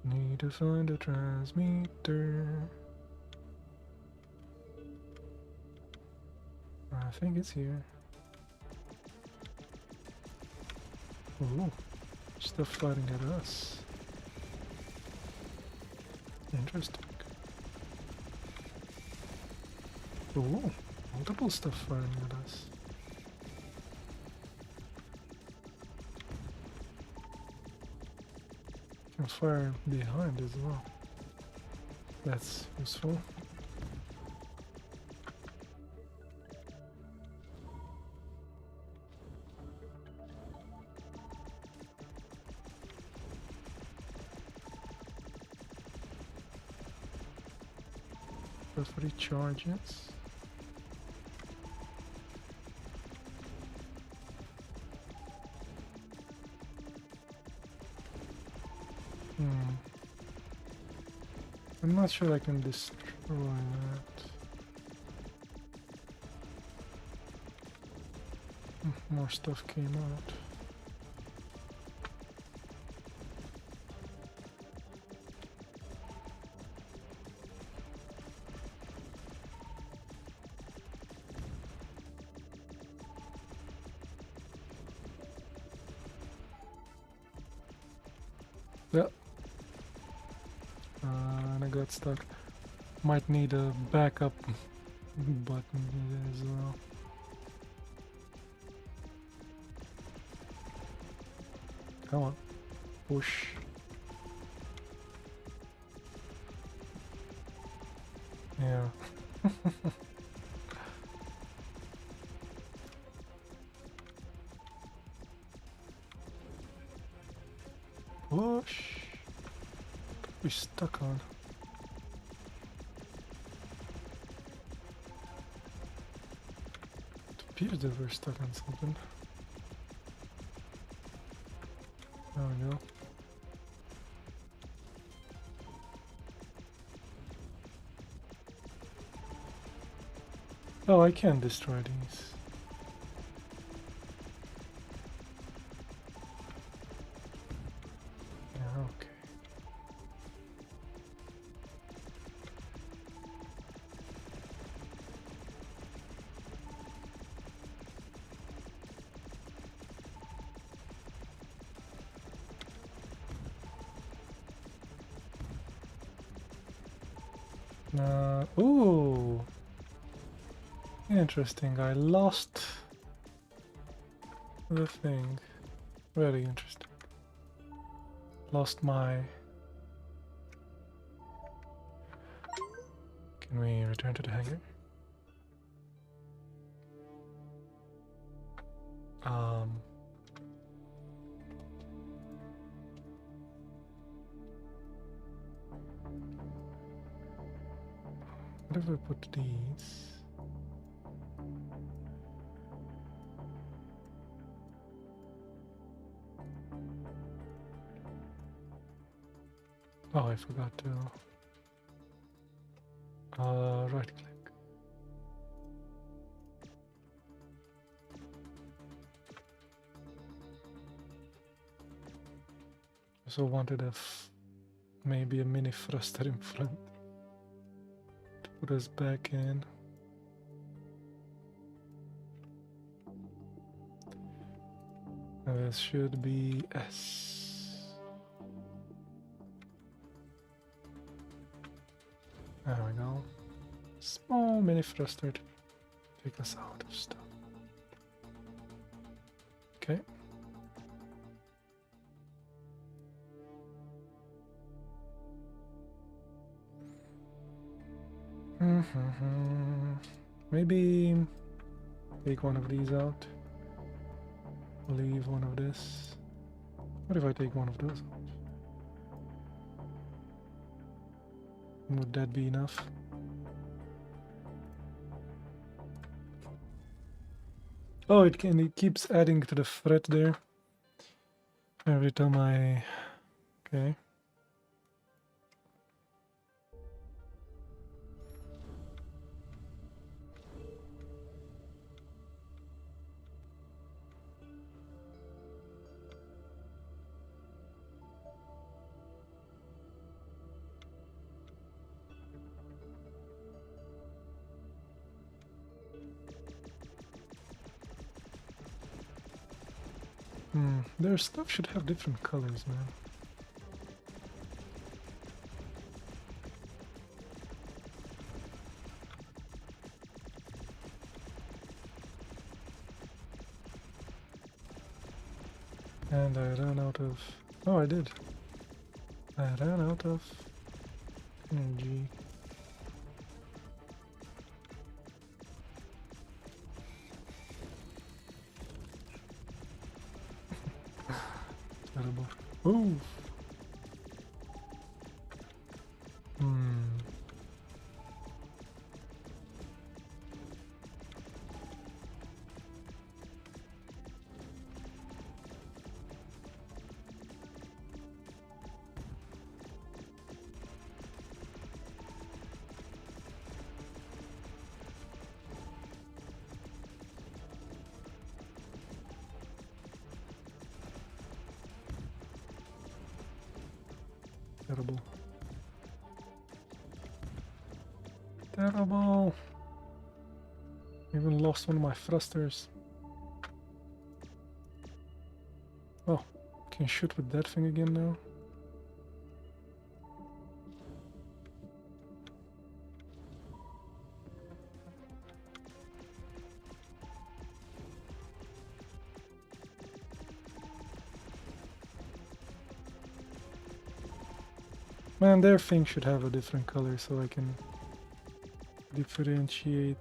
Need to find a transmitter. I think it's here. Ooh, stuff fighting at us. Interesting. Ooh, multiple stuff firing at us. Can fire behind as well. That's useful. Stuff recharges. I'm not sure I can destroy that. More stuff came out. Yeah. And I got stuck. Might need a backup button as well. Come on. Push. Yeah. We stuck on. It appears that we're stuck on something. There we go. Oh, I can destroy these. Yeah, okay. Ooh. Interesting. I lost the thing. Very interesting. Lost my... Can we return to the hangar? What if I put these? Oh, I forgot to right click. Also wanted maybe a mini thruster in front to put us back in. This should be S. There we go. Small mini thruster to take us out of stuff. Okay. Maybe take one of these out. Leave one of this. What if I take one of those out? Would that be enough? Oh, it keeps adding to the threat there. Every time I... Okay. Their stuff should have different colors, man. And I ran out of... Oh, I did. I ran out of energy. Terrible. Ooh. Terrible. Terrible. Even lost one of my thrusters. Oh, can you shoot with that thing again now? Man, their thing should have a different color so I can differentiate.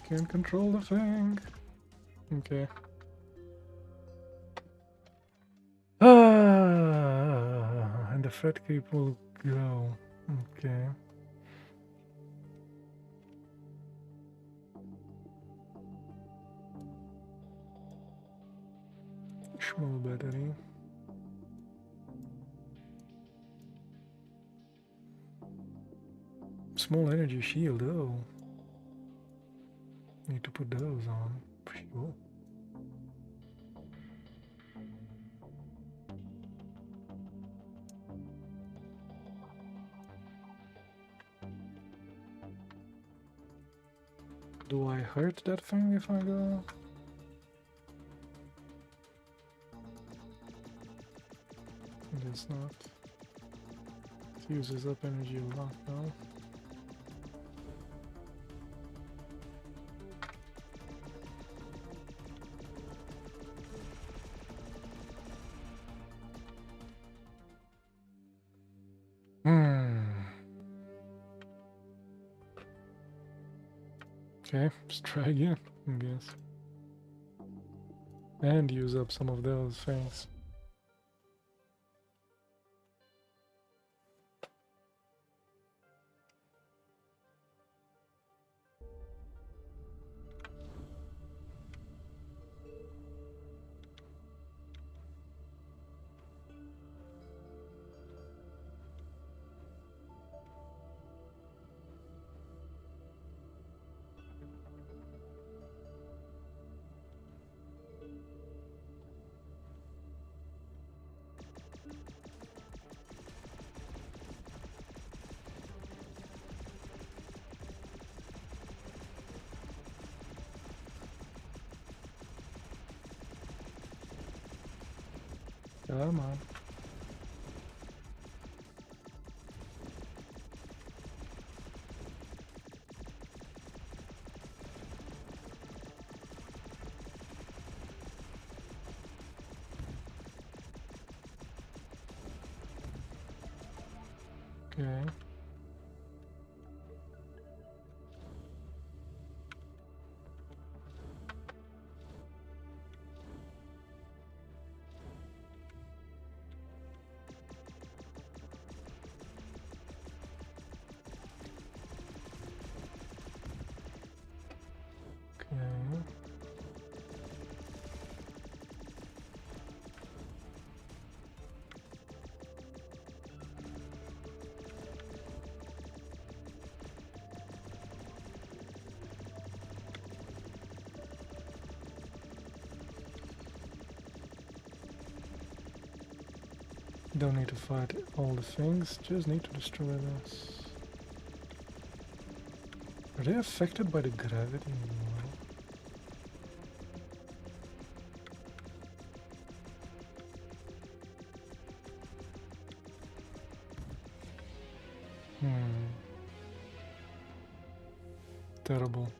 Can't control the thing. Okay. And the fat creep will go. Okay. Small battery. Small energy shield, oh. Need to put those on. Sure. Do I hurt that thing if I go? Guess not. It uses up energy a lot though. Okay, let's try again, I guess. And use up some of those things. Come on. Okay. Okay. Don't need to fight all the things, just need to destroy this. Are they affected by the gravity in the world? Terrible.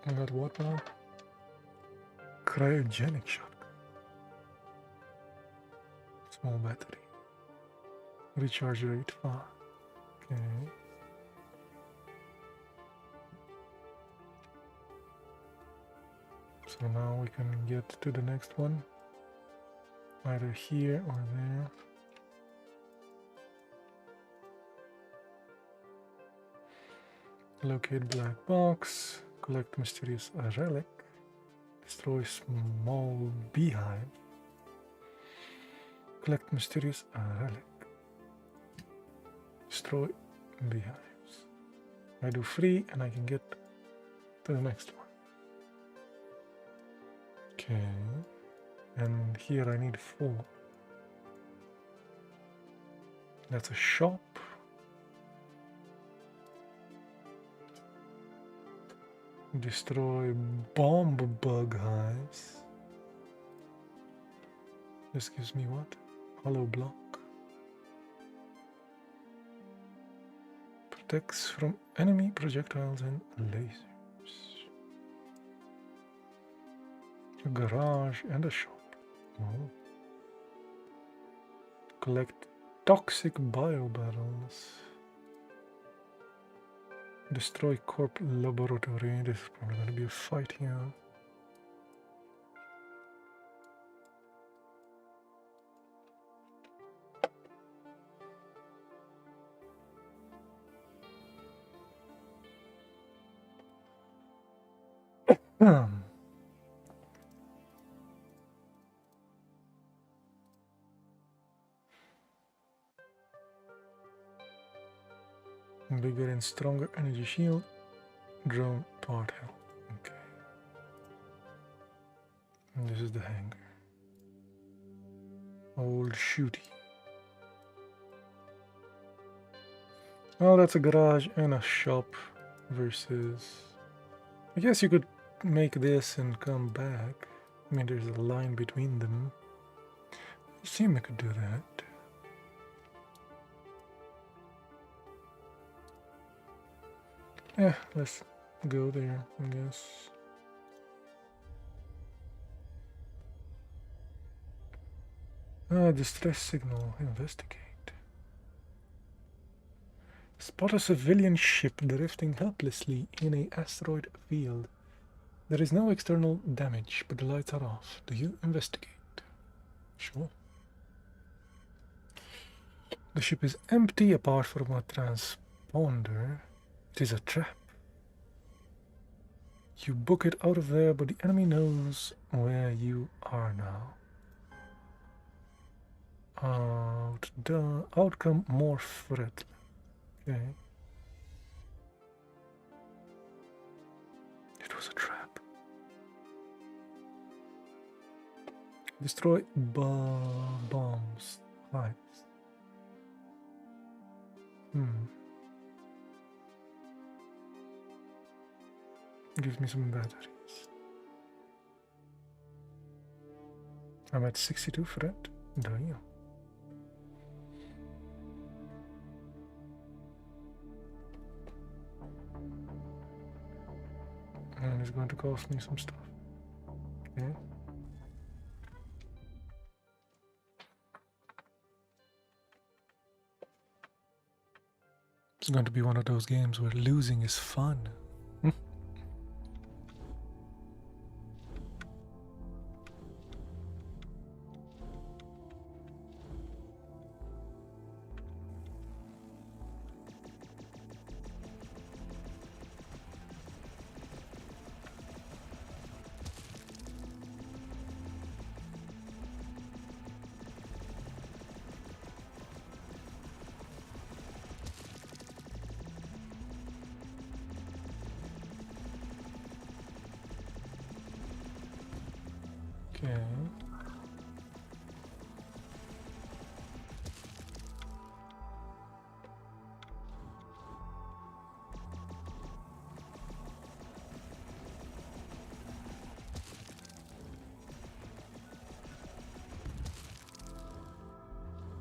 I got what now? Cryogenic shock. Small battery. Recharge rate 5. Okay. So now we can get to the next one. Either here or there. Locate black box. Collect mysterious relic. Destroy small beehive. Collect mysterious relic. Destroy beehives. I do 3 and I can get to the next one. Okay. And here I need 4. That's a shop. Destroy bomb bug hives. This gives me what? Hollow block. Protects from enemy projectiles and lasers. A garage and a shop. Oh. Collect Toxic biobattles. Destroy Corp Laboratory. This is probably going to be a fight here. Bigger and stronger energy shield. Drone part health. Okay. And this is the hangar. Old shooty. Oh, that's a garage and a shop versus... I guess you could make this and come back. I mean, there's a line between them. I assume I could do that. Yeah, let's go there, I guess. Distress signal. Investigate. Spot a civilian ship drifting helplessly in an asteroid field. There is no external damage, but the lights are off. Do you investigate? Sure. The ship is empty apart from a transponder. It is a trap. You book it out of there, but the enemy knows where you are now. Outcome more threat. Okay. It was a trap. Destroy bombs. Right. Give me some batteries. I'm at 62 threat. Damn. And it's going to cost me some stuff. Okay. It's going to be one of those games where losing is fun. Okay.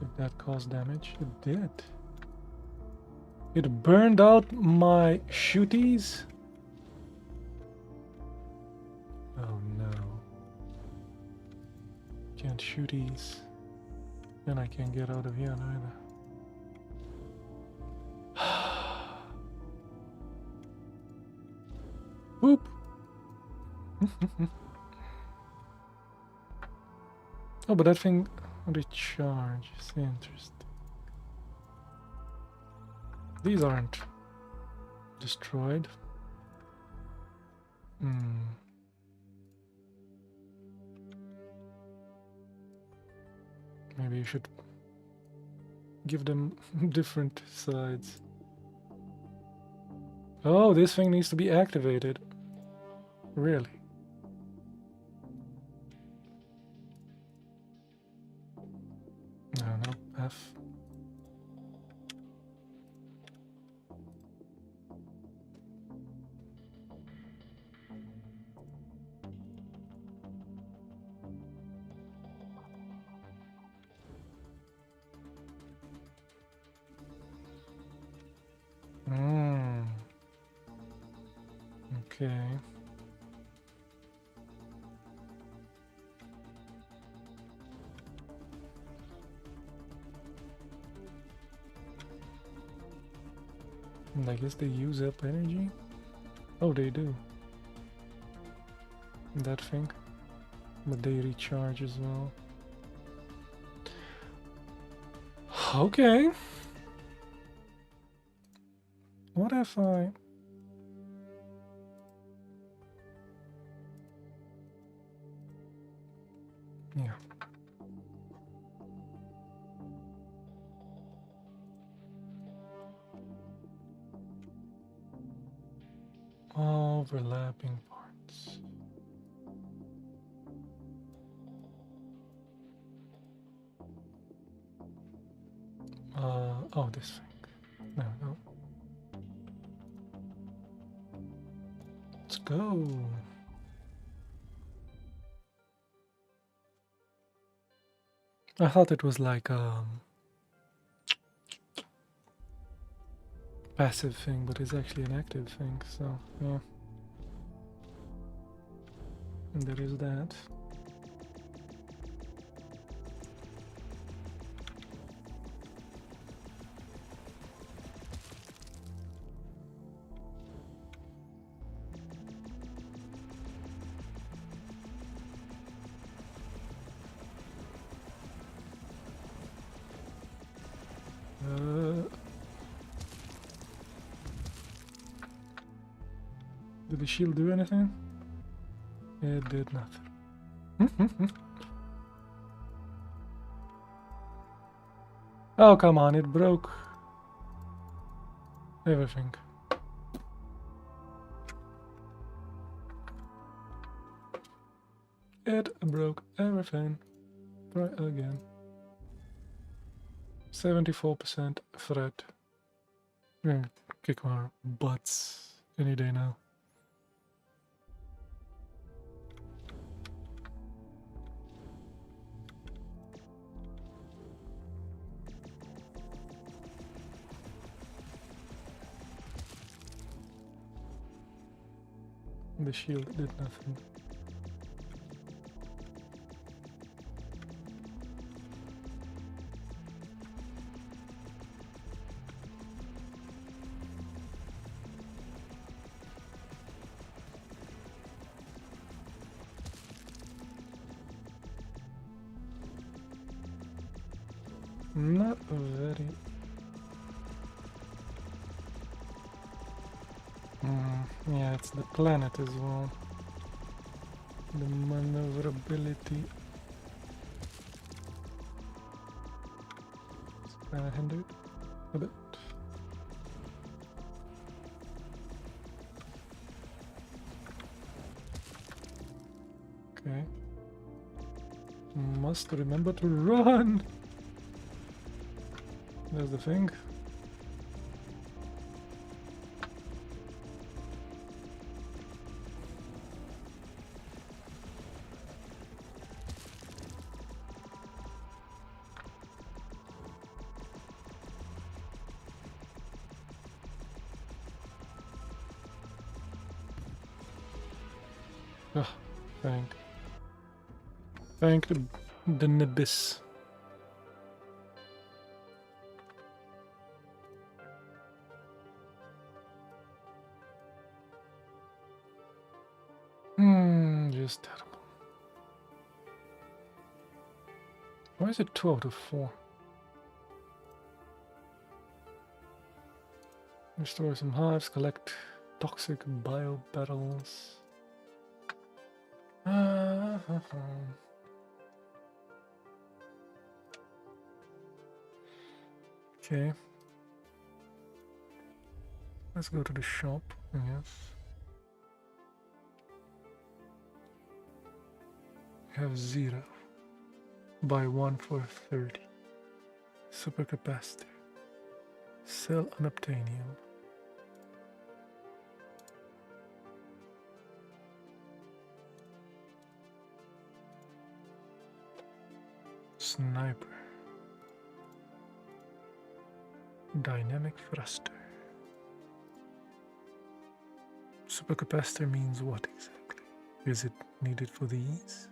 Did that cause damage? It did. It burned out my shooties? Oh no. Can't shooties. Then I can't get out of here either. Boop! Oh, but that thing recharges. Interesting. These aren't destroyed. Maybe you should give them different sides. Oh, this thing needs to be activated. Really? No, F. Okay. And I guess they use up energy. Oh, they do. That thing. But they recharge as well. Okay. What if I... Yeah. Overlapping parts. Oh, this thing. There we go. Let's go. I thought it was like passive thing, but it's actually an active thing, so yeah. And there is that. Did the shield do anything? It did nothing. Oh, come on, it broke everything. It broke everything. Try again. 74% threat. We're gonna kick our butts any day now. The shield did nothing. Not very. Yeah, it's the planet as well. The maneuverability is kind of hindered a bit. Okay. Must remember to run! There's the thing. Oh, thank the Nimbus. Just terrible. Why is it 2 out of 4? Restore some hives, collect toxic bio battles. Okay. Let's go to the shop, I guess. We have 0. Buy 1 for 30. Supercapacitor. Sell unobtainium. Sniper. Dynamic thruster. Supercapacitor means what exactly? Is it needed for these?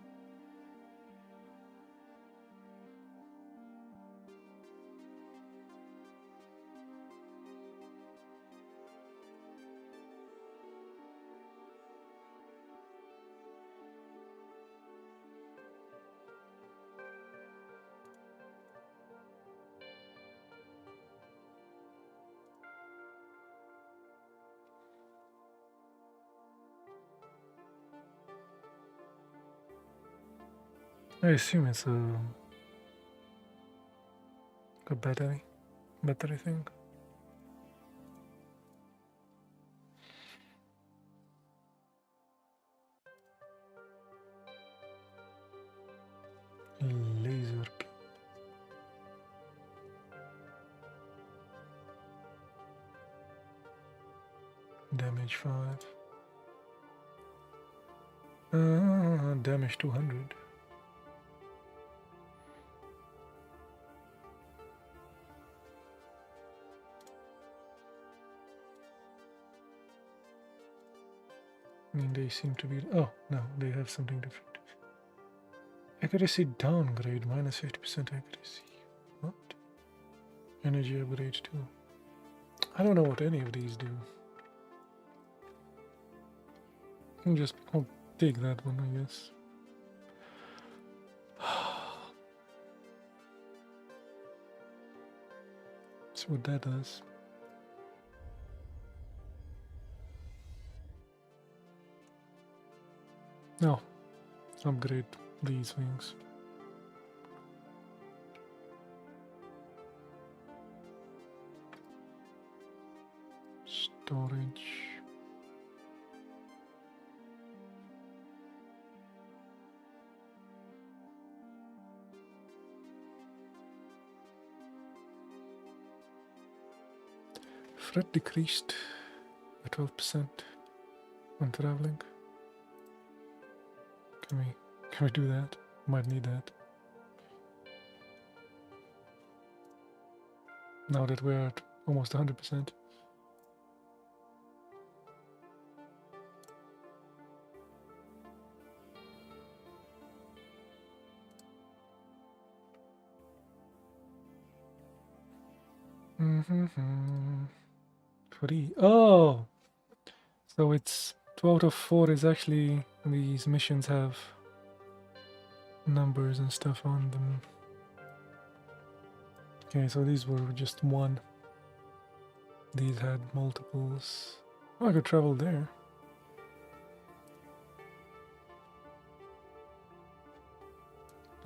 I assume it's a battery thing. Laser. Damage 5. Damage 200. I mean, they seem to be... Oh, no, they have something different. Accuracy downgrade, minus 50% accuracy. What? Energy upgrade too. I don't know what any of these do. I'll take that one, I guess. See what that does. No. Upgrade these wings. Storage. Threat decreased by 12% when traveling. Can we do that? Might need that. Now that we're at almost 100%. Free. Oh! So it's 2 out of 4 is actually, these missions have numbers and stuff on them. Okay, so these were just 1. These had multiples. Oh, I could travel there.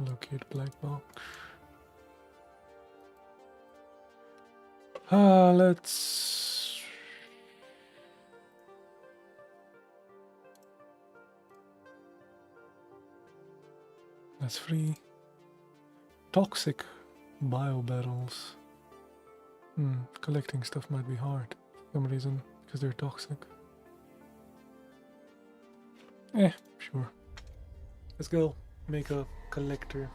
Locate black box. Let's... That's free. Toxic bio barrels. Collecting stuff might be hard for some reason, because they're toxic. Sure. Let's go make a collector.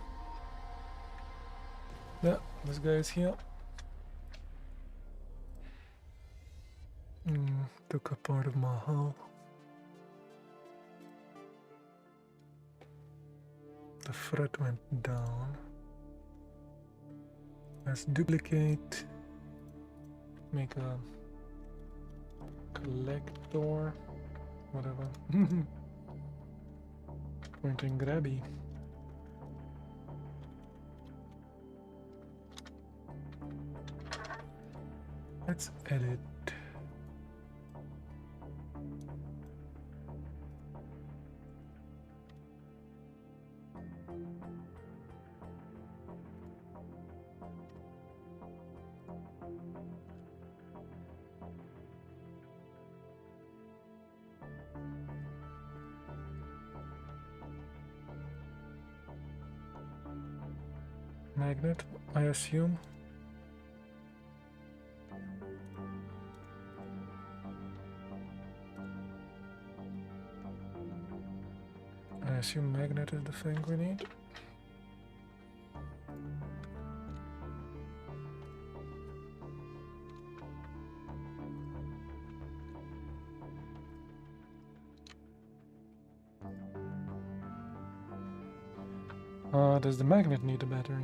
Yeah, this guy is here. Took a part of my hull. The threat went down. Let's duplicate. Make a collector. Whatever. Pointing grabby. Let's edit. Magnet, I assume. I assume magnet is the thing we need. Does the magnet need a battery?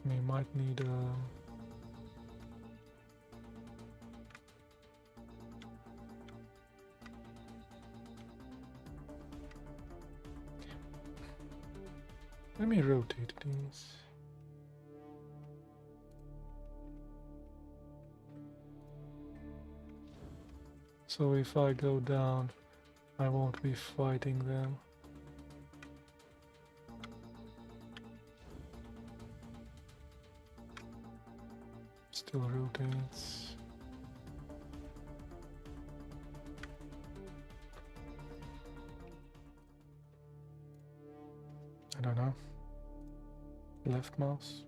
We might need a... Let me rotate these. So if I go down, I won't be fighting them. Still rotates. I don't know. Left mouse.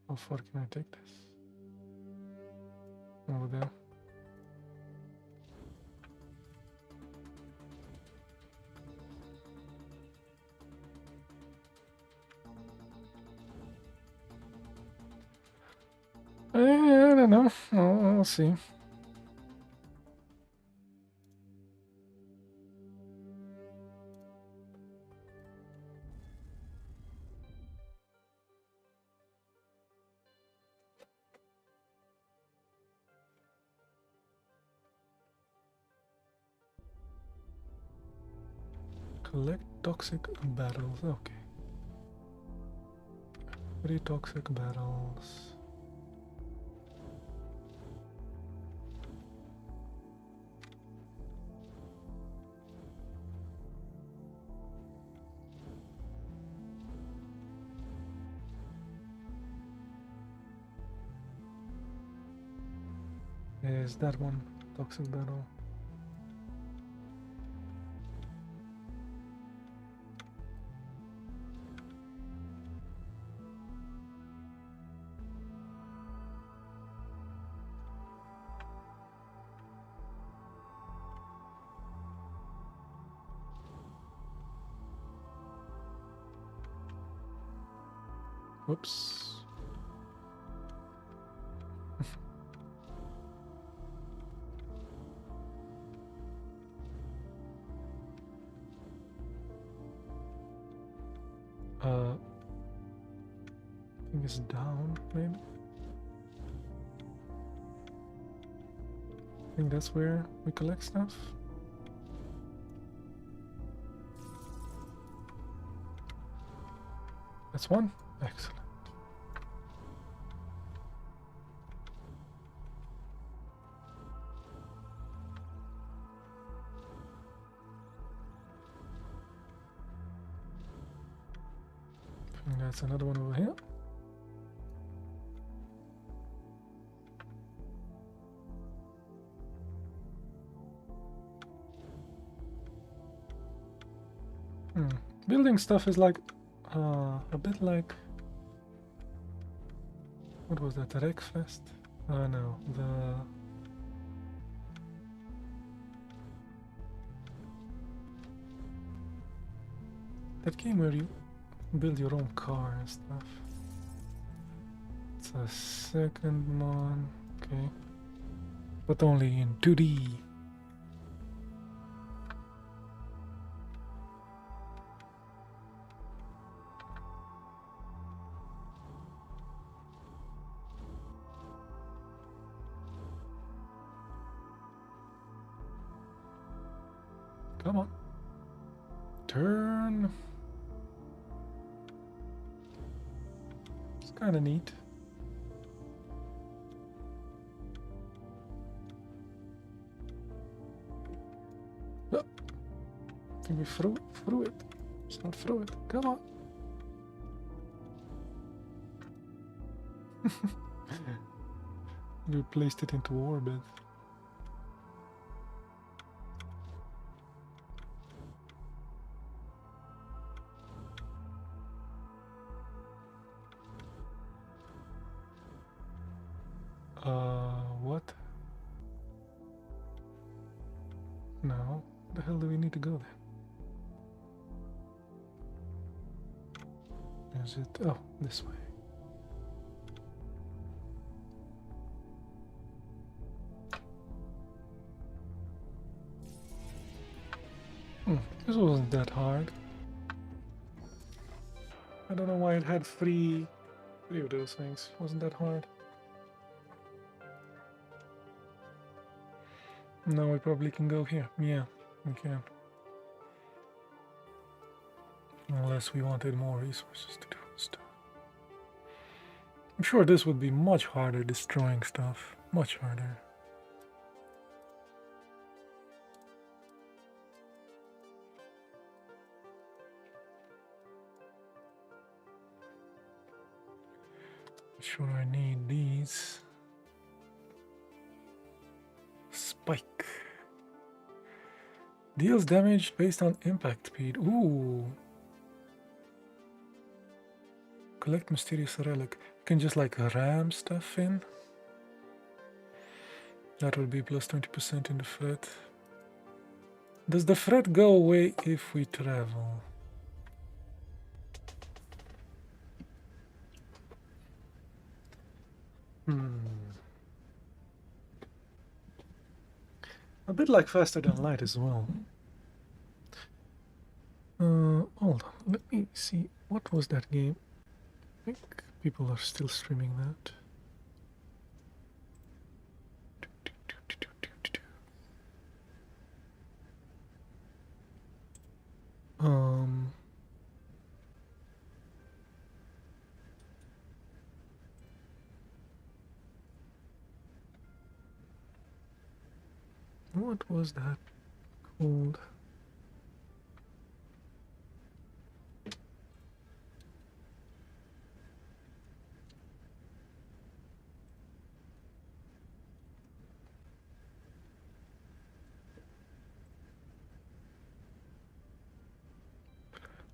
How far can I take this? Over there. I don't know. I'll see. Collect toxic battles. Okay. 3 toxic battles. Is that one toxic battle? Whoops. I think it's down, maybe? I think that's where we collect stuff. That's one. Excellent. I think that's another one over here. Building stuff is like a bit like, what was that, Wreckfest? No, that game where you build your own car and stuff. It's a second one, okay, but only in 2D. Come on. Turn. It's kind of neat. Oh. Can we throw it? Let's not throw it. Come on. We placed it into orbit. What? No. Where the hell do we need to go then? Is it? Oh, this way. This wasn't that hard. I don't know why it had three of those things. Wasn't that hard? Now we probably can go here. Yeah, we can. Unless we wanted more resources to do stuff. I'm sure this would be much harder destroying stuff. Much harder. Sure, I need these. Spike. Deals damage based on impact speed. Ooh. Collect mysterious relic. You can just like ram stuff in. That will be plus 20% in the threat. Does the threat go away if we travel? A bit like faster than light as well. Hold on, let me see. What was that game? I think people are still streaming that. What was that called?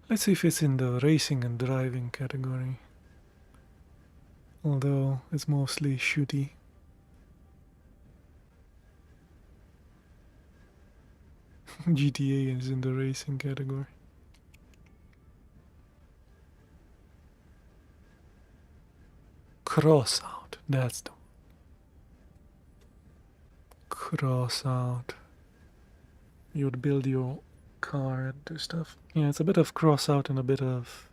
Let's see if it's in the racing and driving category. Although it's mostly shooty. GTA is in the racing category. Cross out, that's the one. Cross out. You would build your car and do stuff. Yeah, it's a bit of cross out and a bit of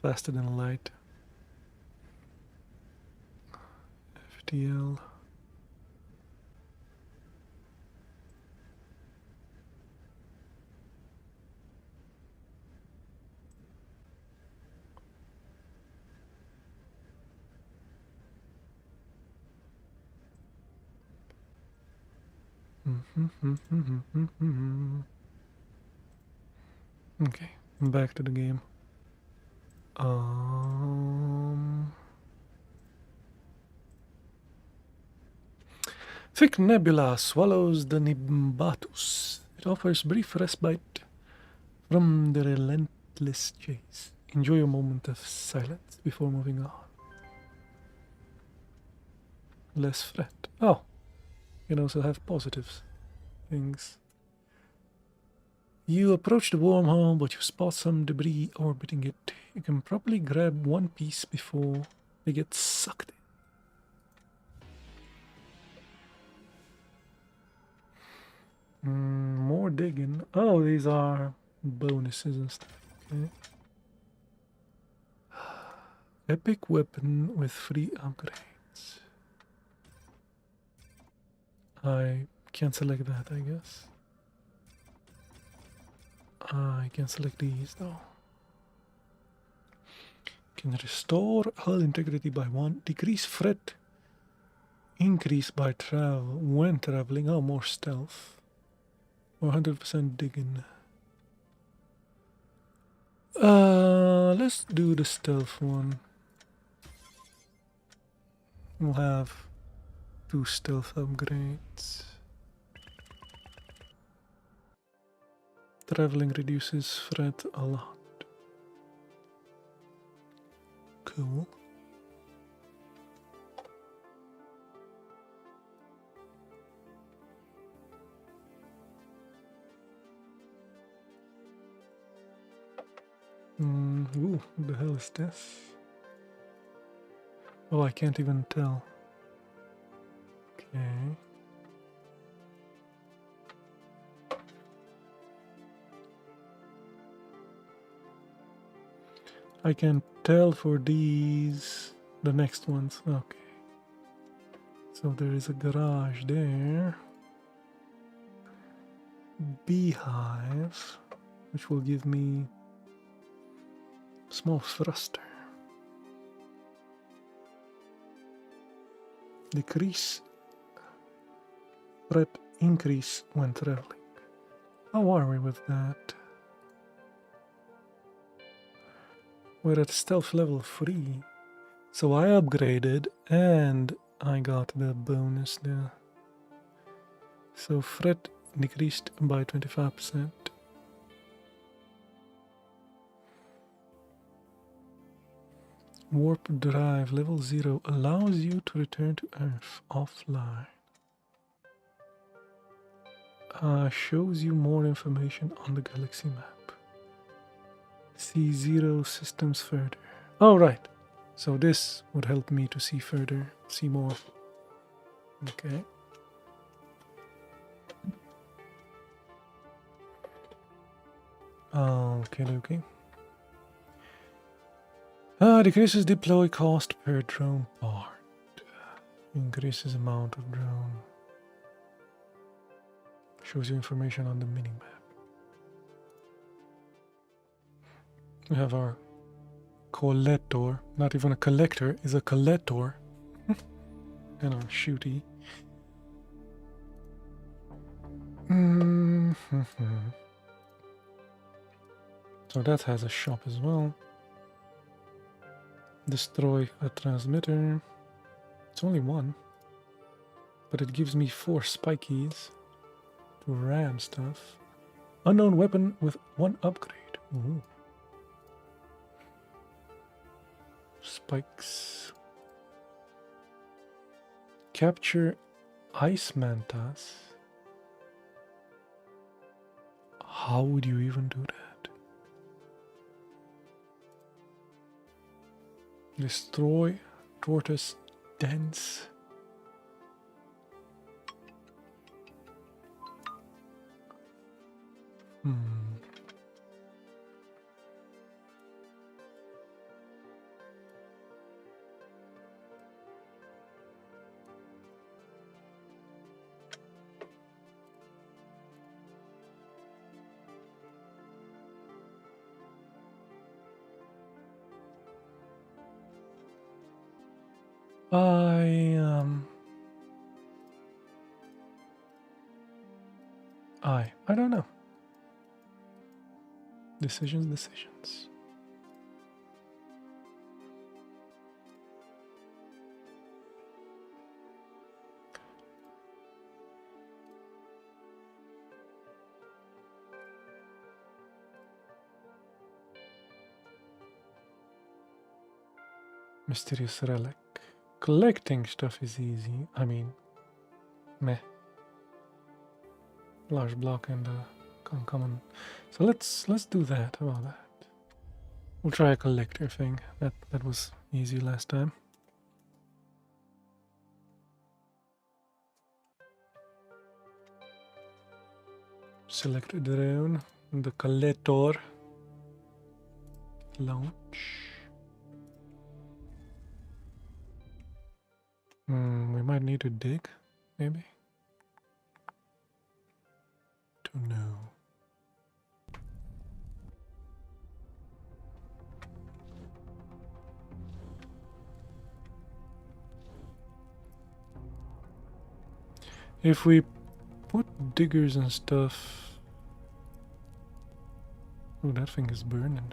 faster than light. FTL. Okay, back to the game. Thick nebula swallows the Nimbatus. It offers brief respite from the relentless chase. Enjoy a moment of silence before moving on. Less threat. Oh, you can also have positive things. You approach the wormhole, but you spot some debris orbiting it. You can probably grab one piece before they get sucked in. More digging. Oh, these are bonuses and stuff. Okay. Epic weapon with free upgrades. I can't select that, I guess. I can select these though. Can restore hull integrity by 1, decrease threat, increase by travel when traveling. Oh, more stealth. 100% digging. Let's do the stealth one. We'll have 2 stealth upgrades. Traveling reduces threat a lot. Cool. Ooh, what the hell is this? Oh, I can't even tell. Okay. I can tell for these, the next ones. Okay. So there is a garage there. beehive, which will give me small thruster. Decrease threat increase when traveling. How are we with that? We're at stealth level 3. So I upgraded and I got the bonus there. So threat decreased by 25%. Warp drive level 0 allows you to return to Earth offline. Shows you more information on the galaxy map. See 0 systems further. Oh, right. So this would help me to see further, see more. Okay. Okay. Decreases deploy cost per drone part. Increases amount of drone. Shows you information on the minimap. We have our collector, not even a collector, is a collector. And our shooty. So that has a shop as well. Destroy a transmitter. It's only one. But it gives me 4 spikies to ram stuff. Unknown weapon with 1 upgrade. Ooh. Spikes. Capture ice mantas. How would you even do that? Destroy tortoise dens. I don't know. Decisions. Mysterious relic. Collecting stuff is easy. I mean, meh. Large block and uncommon. So let's do that. How about that? We'll try a collector thing. That was easy last time. Select a drone. The collector. Launch. We might need to dig, maybe. Don't know. If we put diggers and stuff... Oh, that thing is burning.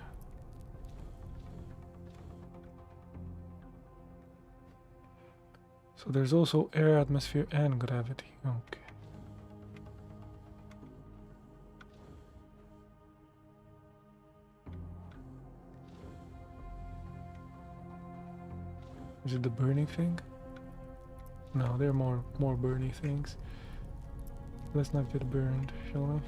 So there's also air, atmosphere, and gravity. Okay. Is it the burning thing? No, there are more burning things. Let's not get burned, shall we?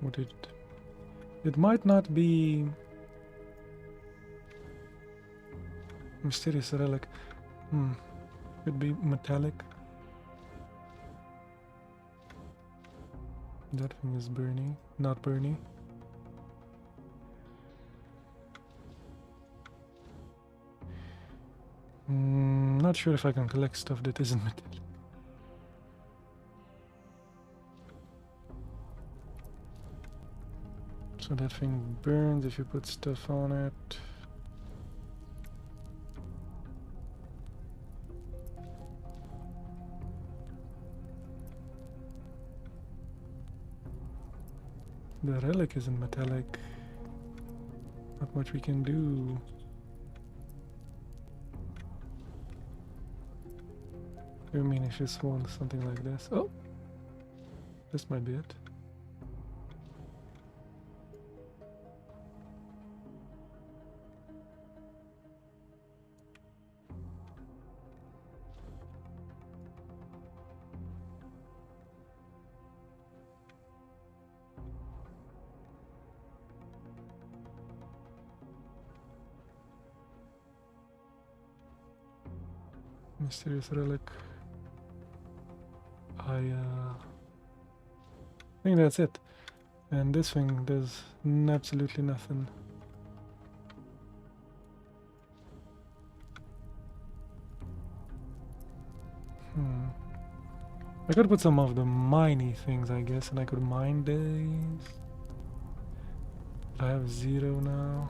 What it might not be mysterious relic. Could be metallic. That thing is burning, not burning. not sure if I can collect stuff that isn't metallic. So that thing burns if you put stuff on it. The relic isn't metallic. Not much we can do. I mean, if this one something like this. Oh, this might be it. Mysterious relic. I think that's it. And this thing does absolutely nothing. I could put some of the miney things, I guess, and I could mine these. I have 0 now.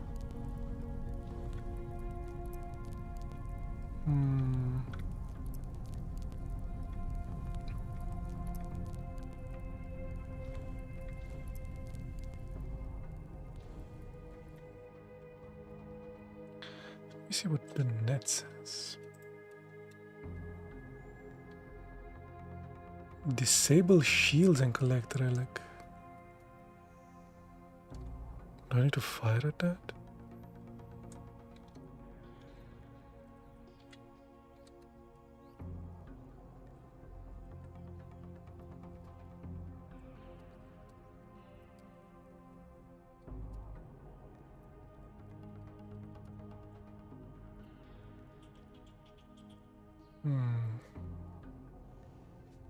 Let me see what the net says. Disable shields and collect relic. Do I need to fire at that?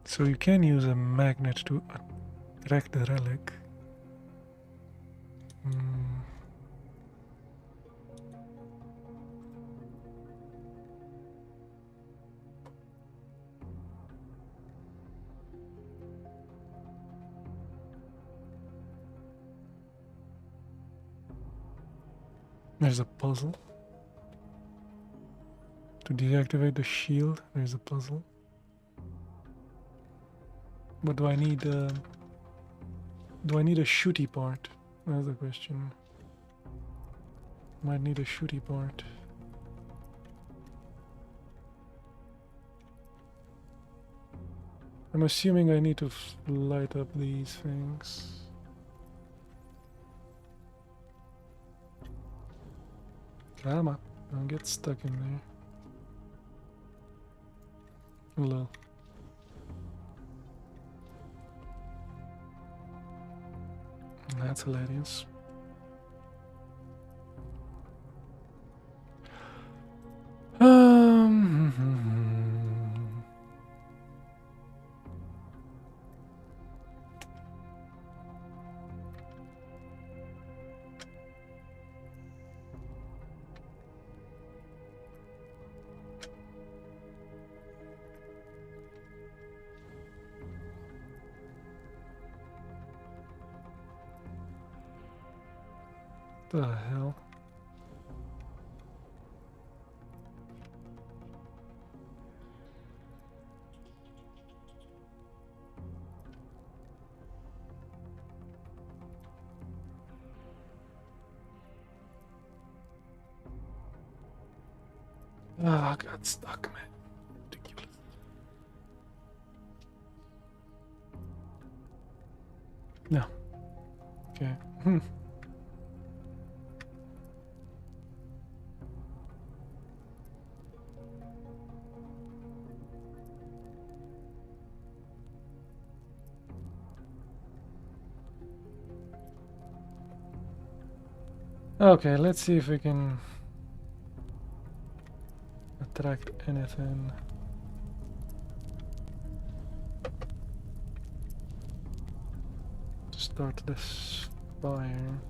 So you can use a magnet to attract the relic. There's a puzzle. To deactivate the shield, there's a puzzle. But do I need a shooty part? That's the question. Might need a shooty part. I'm assuming I need to light up these things. Come on, don't get stuck in there. Lol. That's hilarious. The hell? Ah, I got stuck, man. Ridiculous. No. Okay. Okay, let's see if we can attract anything. To start this fire.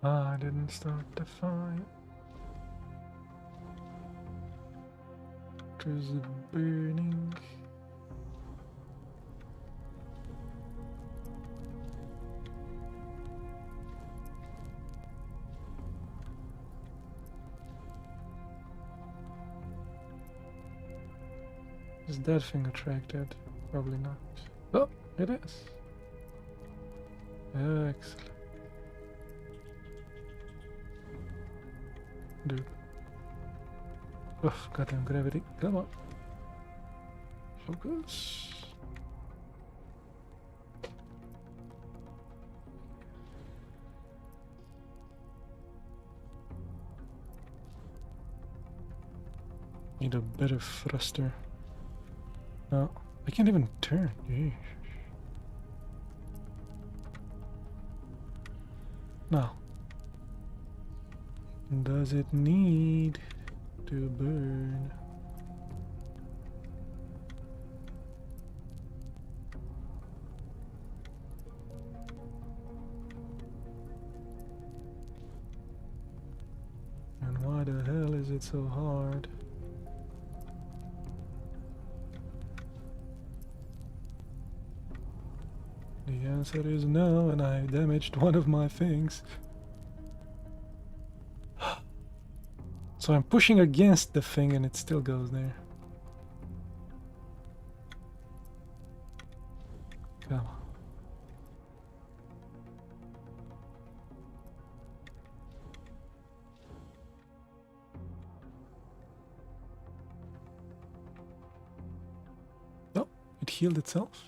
I didn't start the fire. It was burning. Is that thing attracted? Probably not. Oh, it is. Excellent. Dude. Oh, goddamn gravity. Come on. Focus. Need a better thruster. No, I can't even turn. Yeesh. No. Does it need to burn? And why the hell is it so hard? The answer is no, and I damaged one of my things. So I'm pushing against the thing and it still goes there. Come on. Oh, it healed itself.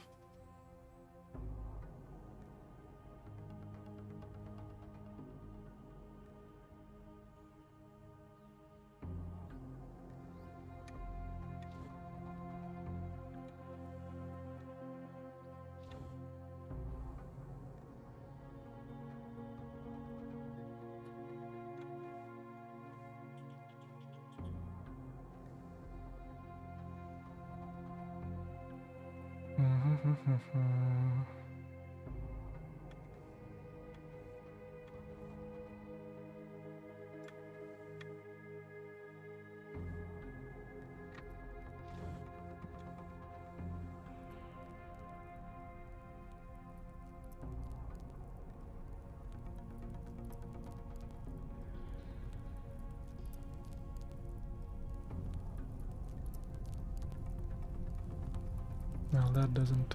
Well, that doesn't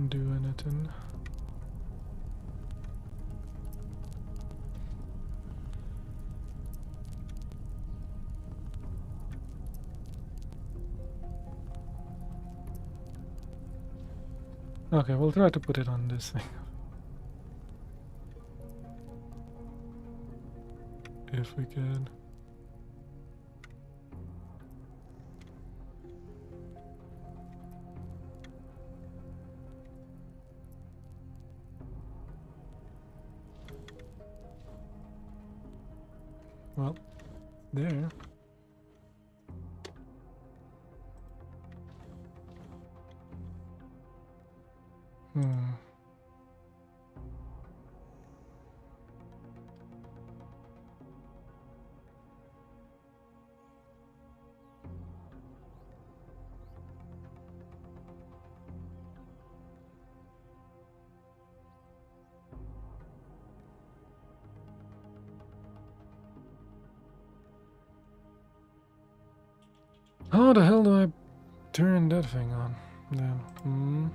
do anything. Okay, we'll try to put it on this thing. If we can. Well, there. How the hell do I turn that thing on then?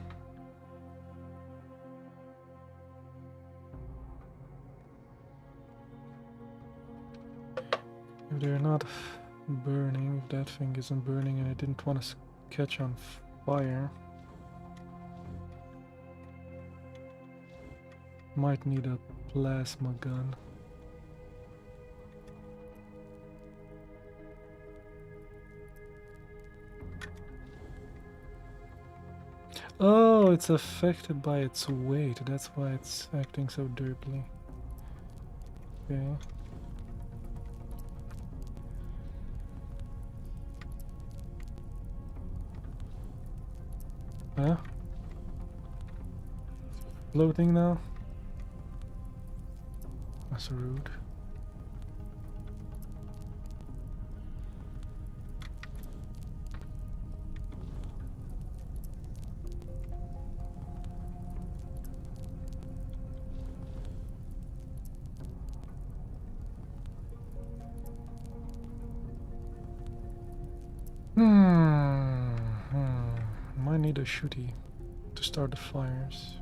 If they're not burning, if that thing isn't burning and it didn't want to catch on fire, might need a plasma gun. Oh, it's affected by its weight. That's why it's acting so derply. Okay. Huh? Floating now? That's rude. Might need a shooty to start the fires.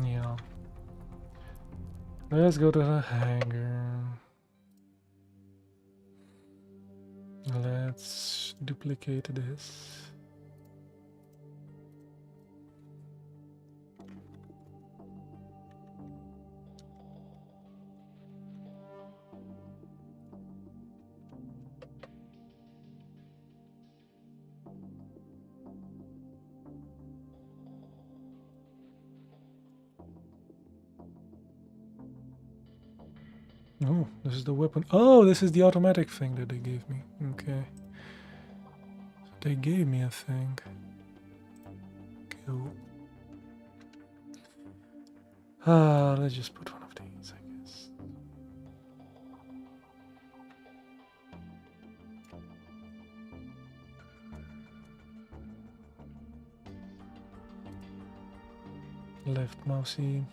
Yeah. Let's go to the hangar. Let's duplicate this. Oh, this is the weapon. Oh, this is the automatic thing that they gave me. Okay. So they gave me a thing. Cool. Let's just put one of these, I guess. Left mousey.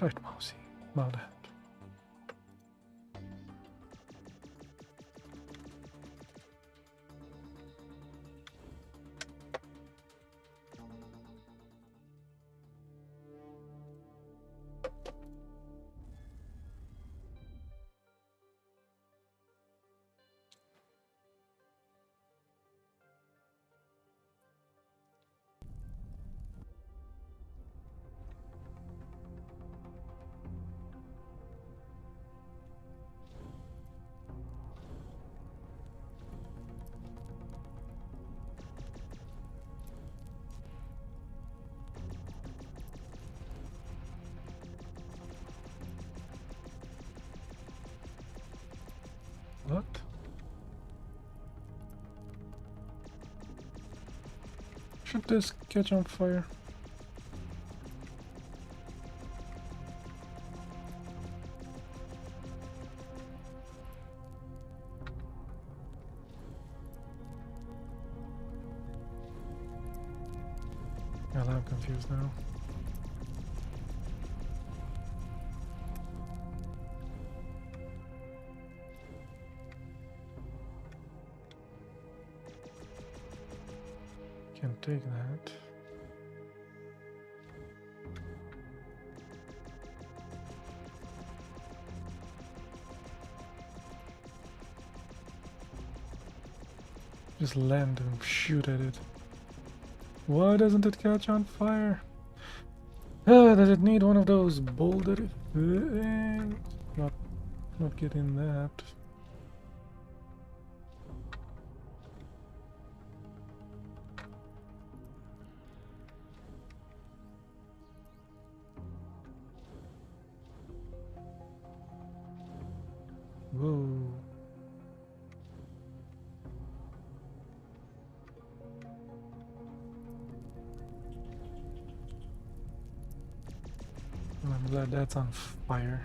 Right mousey. About that. What? Should this catch on fire? Well, I'm confused now. Can't take that. Just land and shoot at it. Why doesn't it catch on fire? Does it need one of those boulder things? Not getting that. Whoa. I'm glad that's on fire.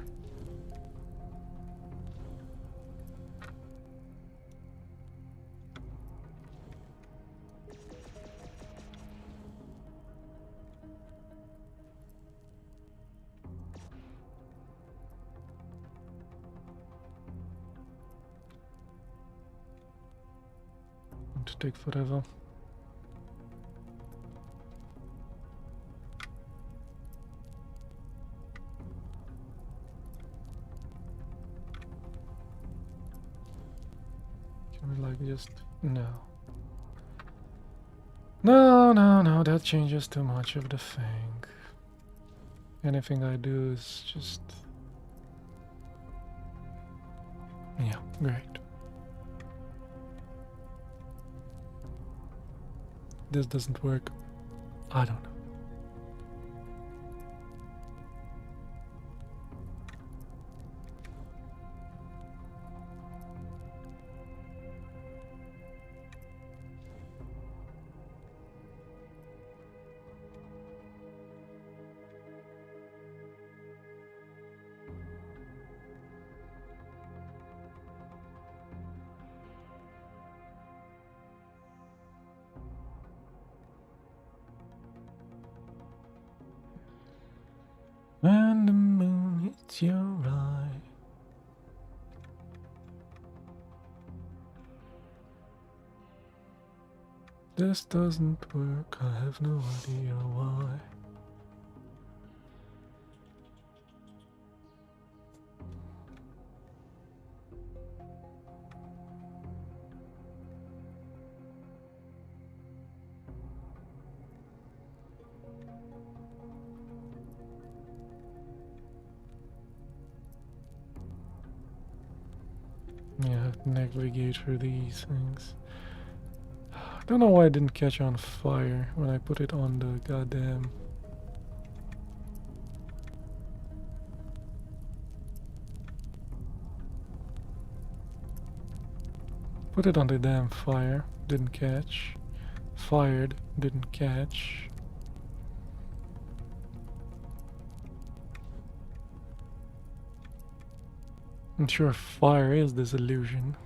To take forever. Can we like just no. No, that changes too much of the thing. Anything I do is just yeah, great. This doesn't work. I don't know. When the moon hits your eye. This doesn't work, I have no idea why. Yeah, I have to navigate through these things. I don't know why it didn't catch on fire when I put it on the goddamn... Put it on the damn fire, didn't catch. Fired, didn't catch. I'm sure fire is this illusion.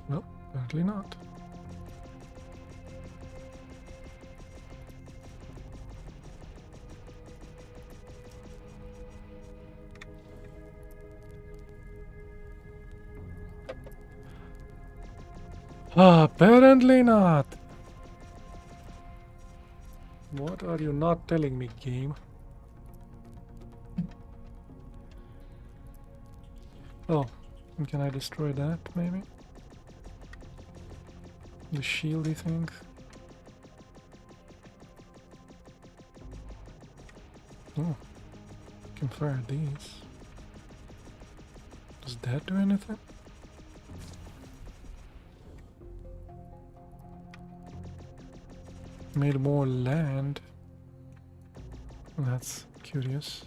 Well, apparently not. Apparently not. What are you not telling me, game? Oh, can I destroy that, maybe? The shieldy thing? Oh, can fire these. Does that do anything? Made more land. That's curious.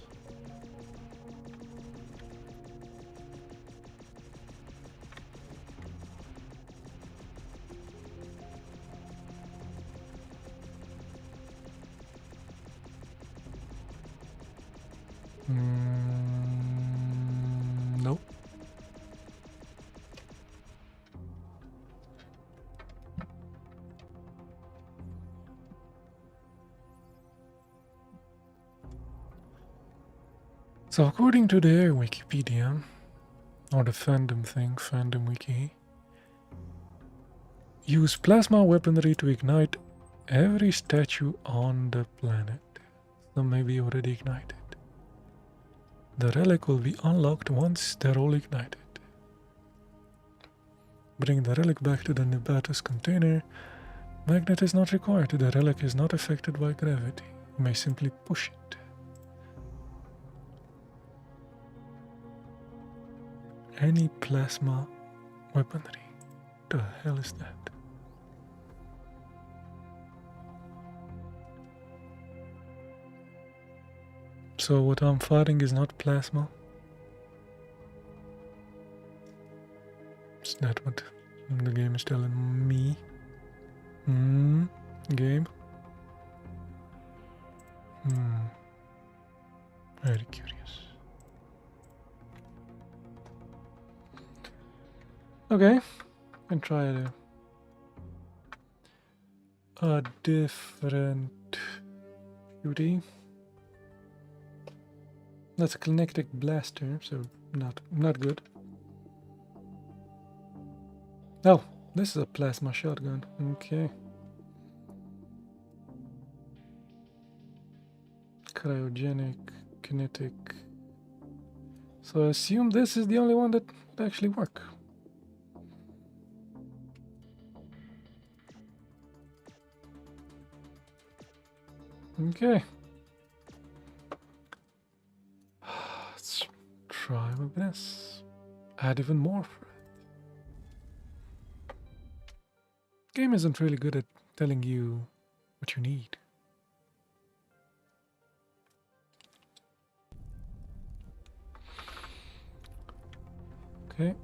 Nope. So according to their Wikipedia, or the fandom thing, fandom wiki, use plasma weaponry to ignite every statue on the planet. Some may be already ignited. The relic will be unlocked once they're all ignited. Bring the relic back to the Nimbatus container. Magnet is not required. The relic is not affected by gravity. You may simply push it. Any plasma weaponry. The hell is that? So what I'm fighting is not plasma? Is that what the game is telling me? Game? Very curious. Okay, can try a different beauty. That's a kinetic blaster, so not good. Oh, this is a plasma shotgun. Okay. Cryogenic, kinetic. So I assume this is the only one that would actually work. Okay. Let's try with this. Add even more for it. Game isn't really good at telling you what you need. Okay.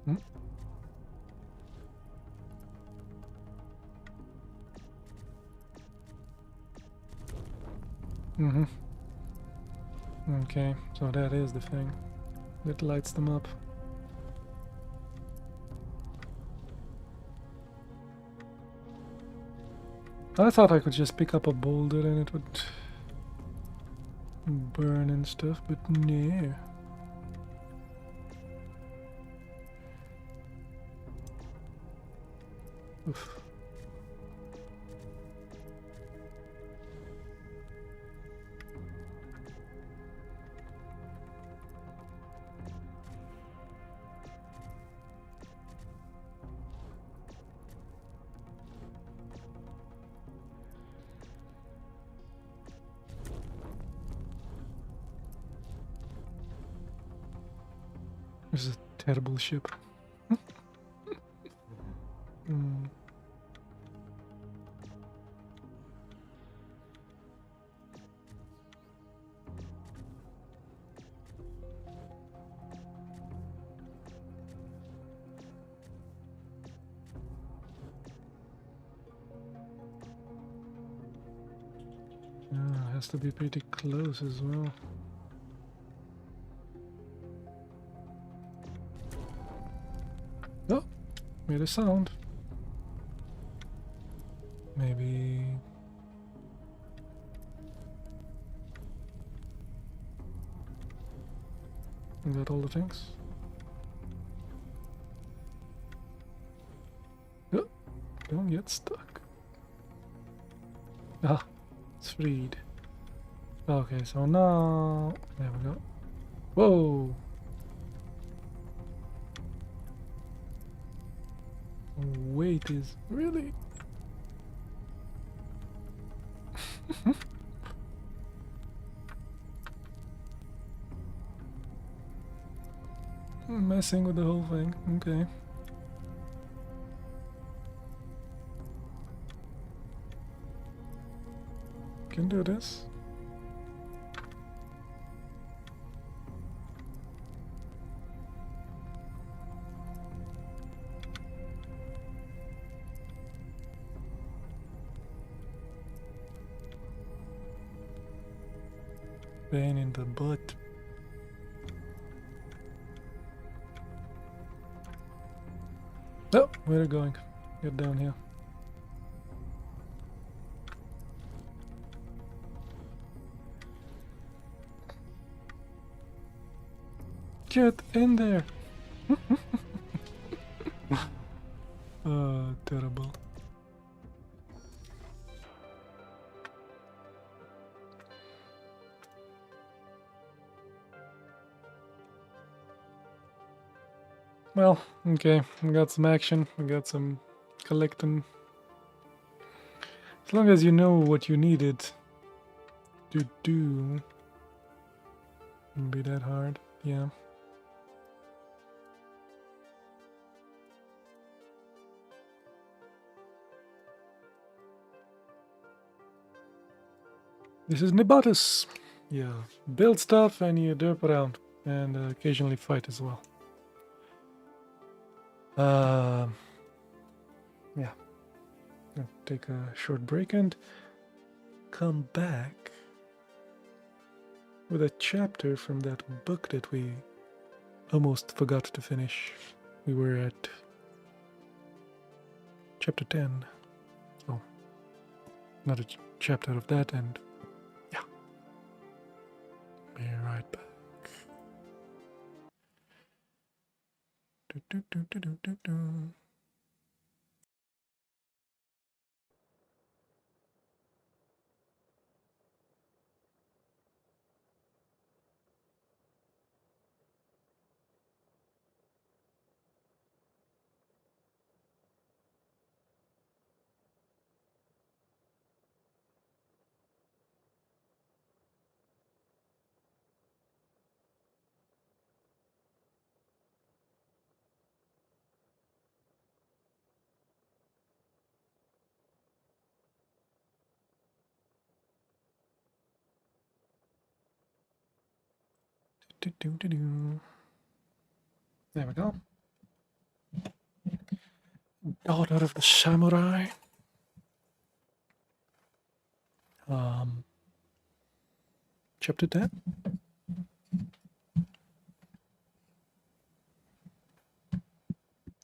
Hmm? Mm-hmm. Okay, so that is the thing that lights them up. I thought I could just pick up a boulder and it would burn and stuff, but no. Oof. This is a terrible ship. Mm. Yeah, it has to be pretty close as well. Oh, made a sound. Maybe... Got all the things? Oh, don't get stuck. Ah, it's freed. Okay, so now... There we go. Whoa! Weight is really... messing with the whole thing. Okay. Can do this. Pain in the butt. Oh, where are you going? Get down here. Get in there! Terrible. Well, okay, we got some action, we got some collecting. As long as you know what you needed to do, wouldn't be that hard, yeah. This is Nimbatus. Yeah, build stuff and you derp around, and occasionally fight as well. Yeah. I'll take a short break and come back with a chapter from that book that we almost forgot to finish. We were at chapter 10. So, another chapter of that, and yeah. Be right back. Do, do, do, do, do, do, do. There we go. Daughter of the Samurai. Chapter 10.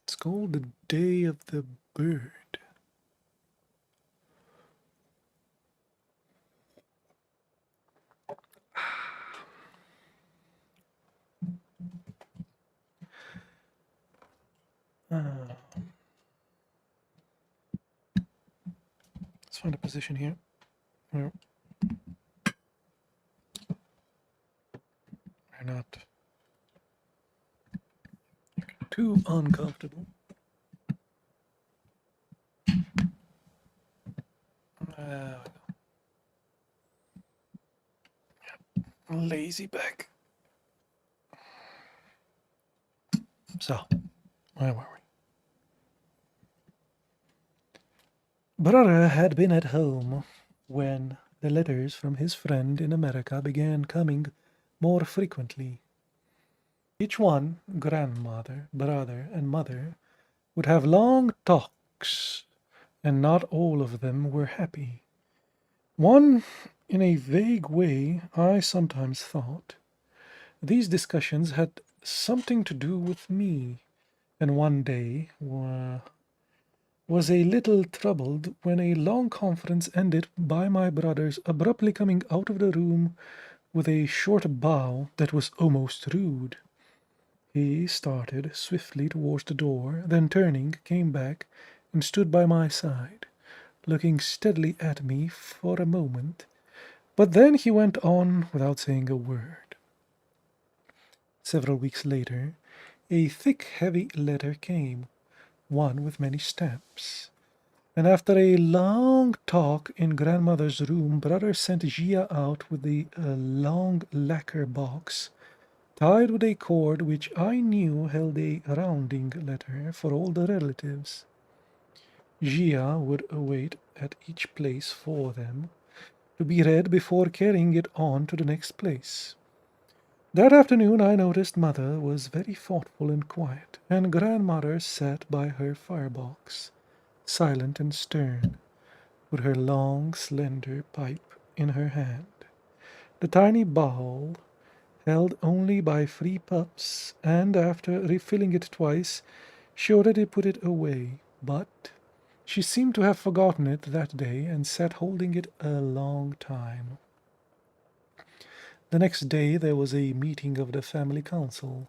It's called The Day of the Bird. Let's find a position here. Where we're not too uncomfortable. There we go. Lazy back. So, where were we? Brother had been at home when the letters from his friend in America began coming more frequently. Each one, grandmother, brother, and mother, would have long talks, and not all of them were happy. One, in a vague way, I sometimes thought, these discussions had something to do with me, and one day was a little troubled when a long conference ended by my brother's abruptly coming out of the room with a short bow that was almost rude. He started swiftly towards the door, then turning, came back and stood by my side, looking steadily at me for a moment, but then he went on without saying a word. Several weeks later, a thick, heavy letter came, one with many stamps. And after a long talk in grandmother's room, brother sent Gia out with a long lacquer box tied with a cord which I knew held a rounding letter for all the relatives. Gia would await at each place for them to be read before carrying it on to the next place. That afternoon I noticed mother was very thoughtful and quiet, and grandmother sat by her firebox, silent and stern, with her long, slender pipe in her hand. The tiny bowl, held only by 3 pups, and after refilling it twice, she already put it away, but she seemed to have forgotten it that day and sat holding it a long time. The next day there was a meeting of the family council.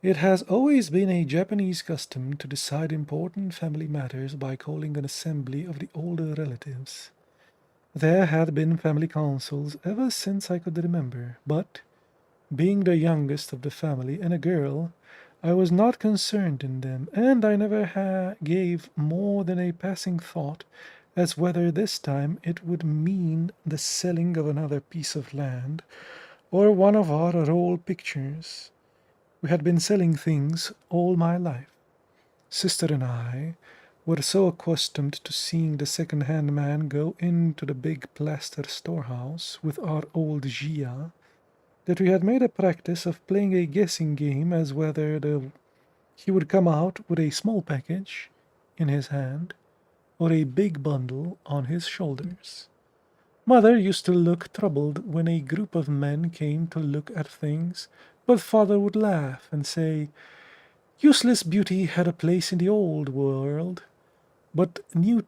It has always been a Japanese custom to decide important family matters by calling an assembly of the older relatives. There had been family councils ever since I could remember, but being the youngest of the family and a girl, I was not concerned in them, and I never gave more than a passing thought as whether this time it would mean the selling of another piece of land or one of our roll pictures. We had been selling things all my life. Sister and I were so accustomed to seeing the second-hand man go into the big plaster storehouse with our old Gia that we had made a practice of playing a guessing game as whether he would come out with a small package in his hand or a big bundle on his shoulders. Mother used to look troubled when a group of men came to look at things, but father would laugh and say, useless beauty had a place in the old world, but the new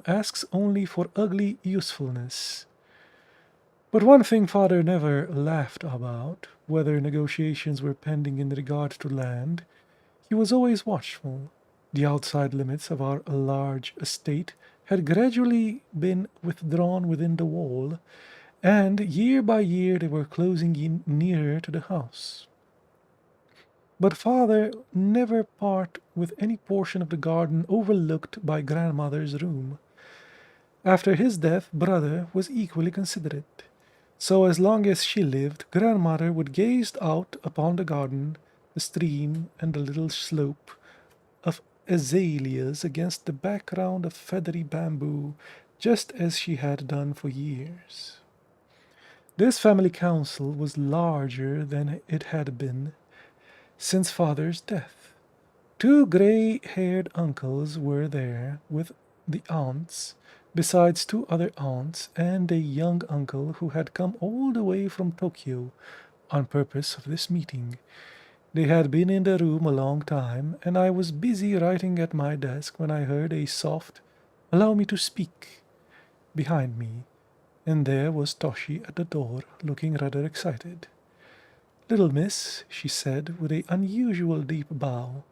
asks only for ugly usefulness. But one thing father never laughed about, whether negotiations were pending in regard to land, he was always watchful. The outside limits of our large estate had gradually been withdrawn within the wall, and year by year they were closing in nearer to the house. But father never part with any portion of the garden overlooked by grandmother's room. After his death, brother was equally considerate. So as long as she lived, grandmother would gaze out upon the garden, the stream, and the little slope of azaleas against the background of feathery bamboo, just as she had done for years. This family council was larger than it had been since father's death. Two gray-haired uncles were there with the aunts, besides two other aunts and a young uncle who had come all the way from Tokyo on purpose of this meeting. They had been in the room a long time, and I was busy writing at my desk when I heard a soft, "Allow me to speak," behind me, and there was Toshi at the door, looking rather excited. "Little miss," she said, with an unusual deep bow,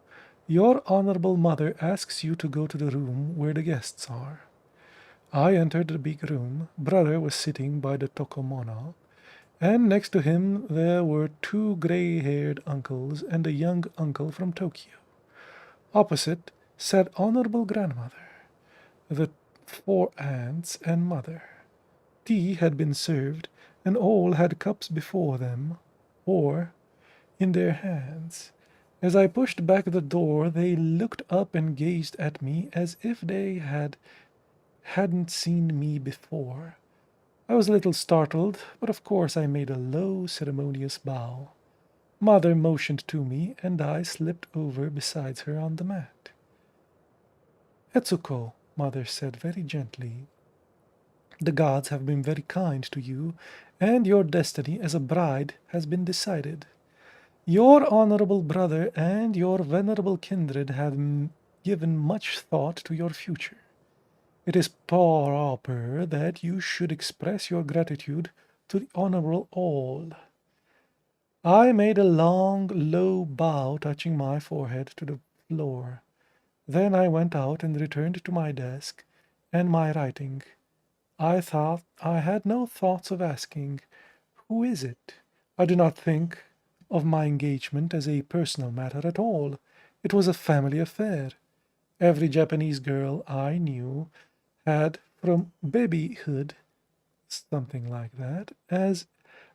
"your honorable mother asks you to go to the room where the guests are." I entered the big room. Brother was sitting by the tokomono, and next to him there were two gray-haired uncles and a young uncle from Tokyo. Opposite sat honorable grandmother, the four aunts, and mother. Tea had been served, and all had cups before them, or in their hands. As I pushed back the door, they looked up and gazed at me as if they hadn't seen me before. I was a little startled, but of course I made a low, ceremonious bow. Mother motioned to me, and I slipped over beside her on the mat. "Etsuko," Mother said very gently, "the gods have been very kind to you, and your destiny as a bride has been decided. Your honorable brother and your venerable kindred have given much thought to your future. It is proper that you should express your gratitude to the honorable all." I made a long, low bow, touching my forehead to the floor. Then I went out and returned to my desk and my writing. I thought I had no thoughts of asking, "Who is it?" I did not think of my engagement as a personal matter at all. It was a family affair. Every Japanese girl I knew had, from babyhood, something like that, as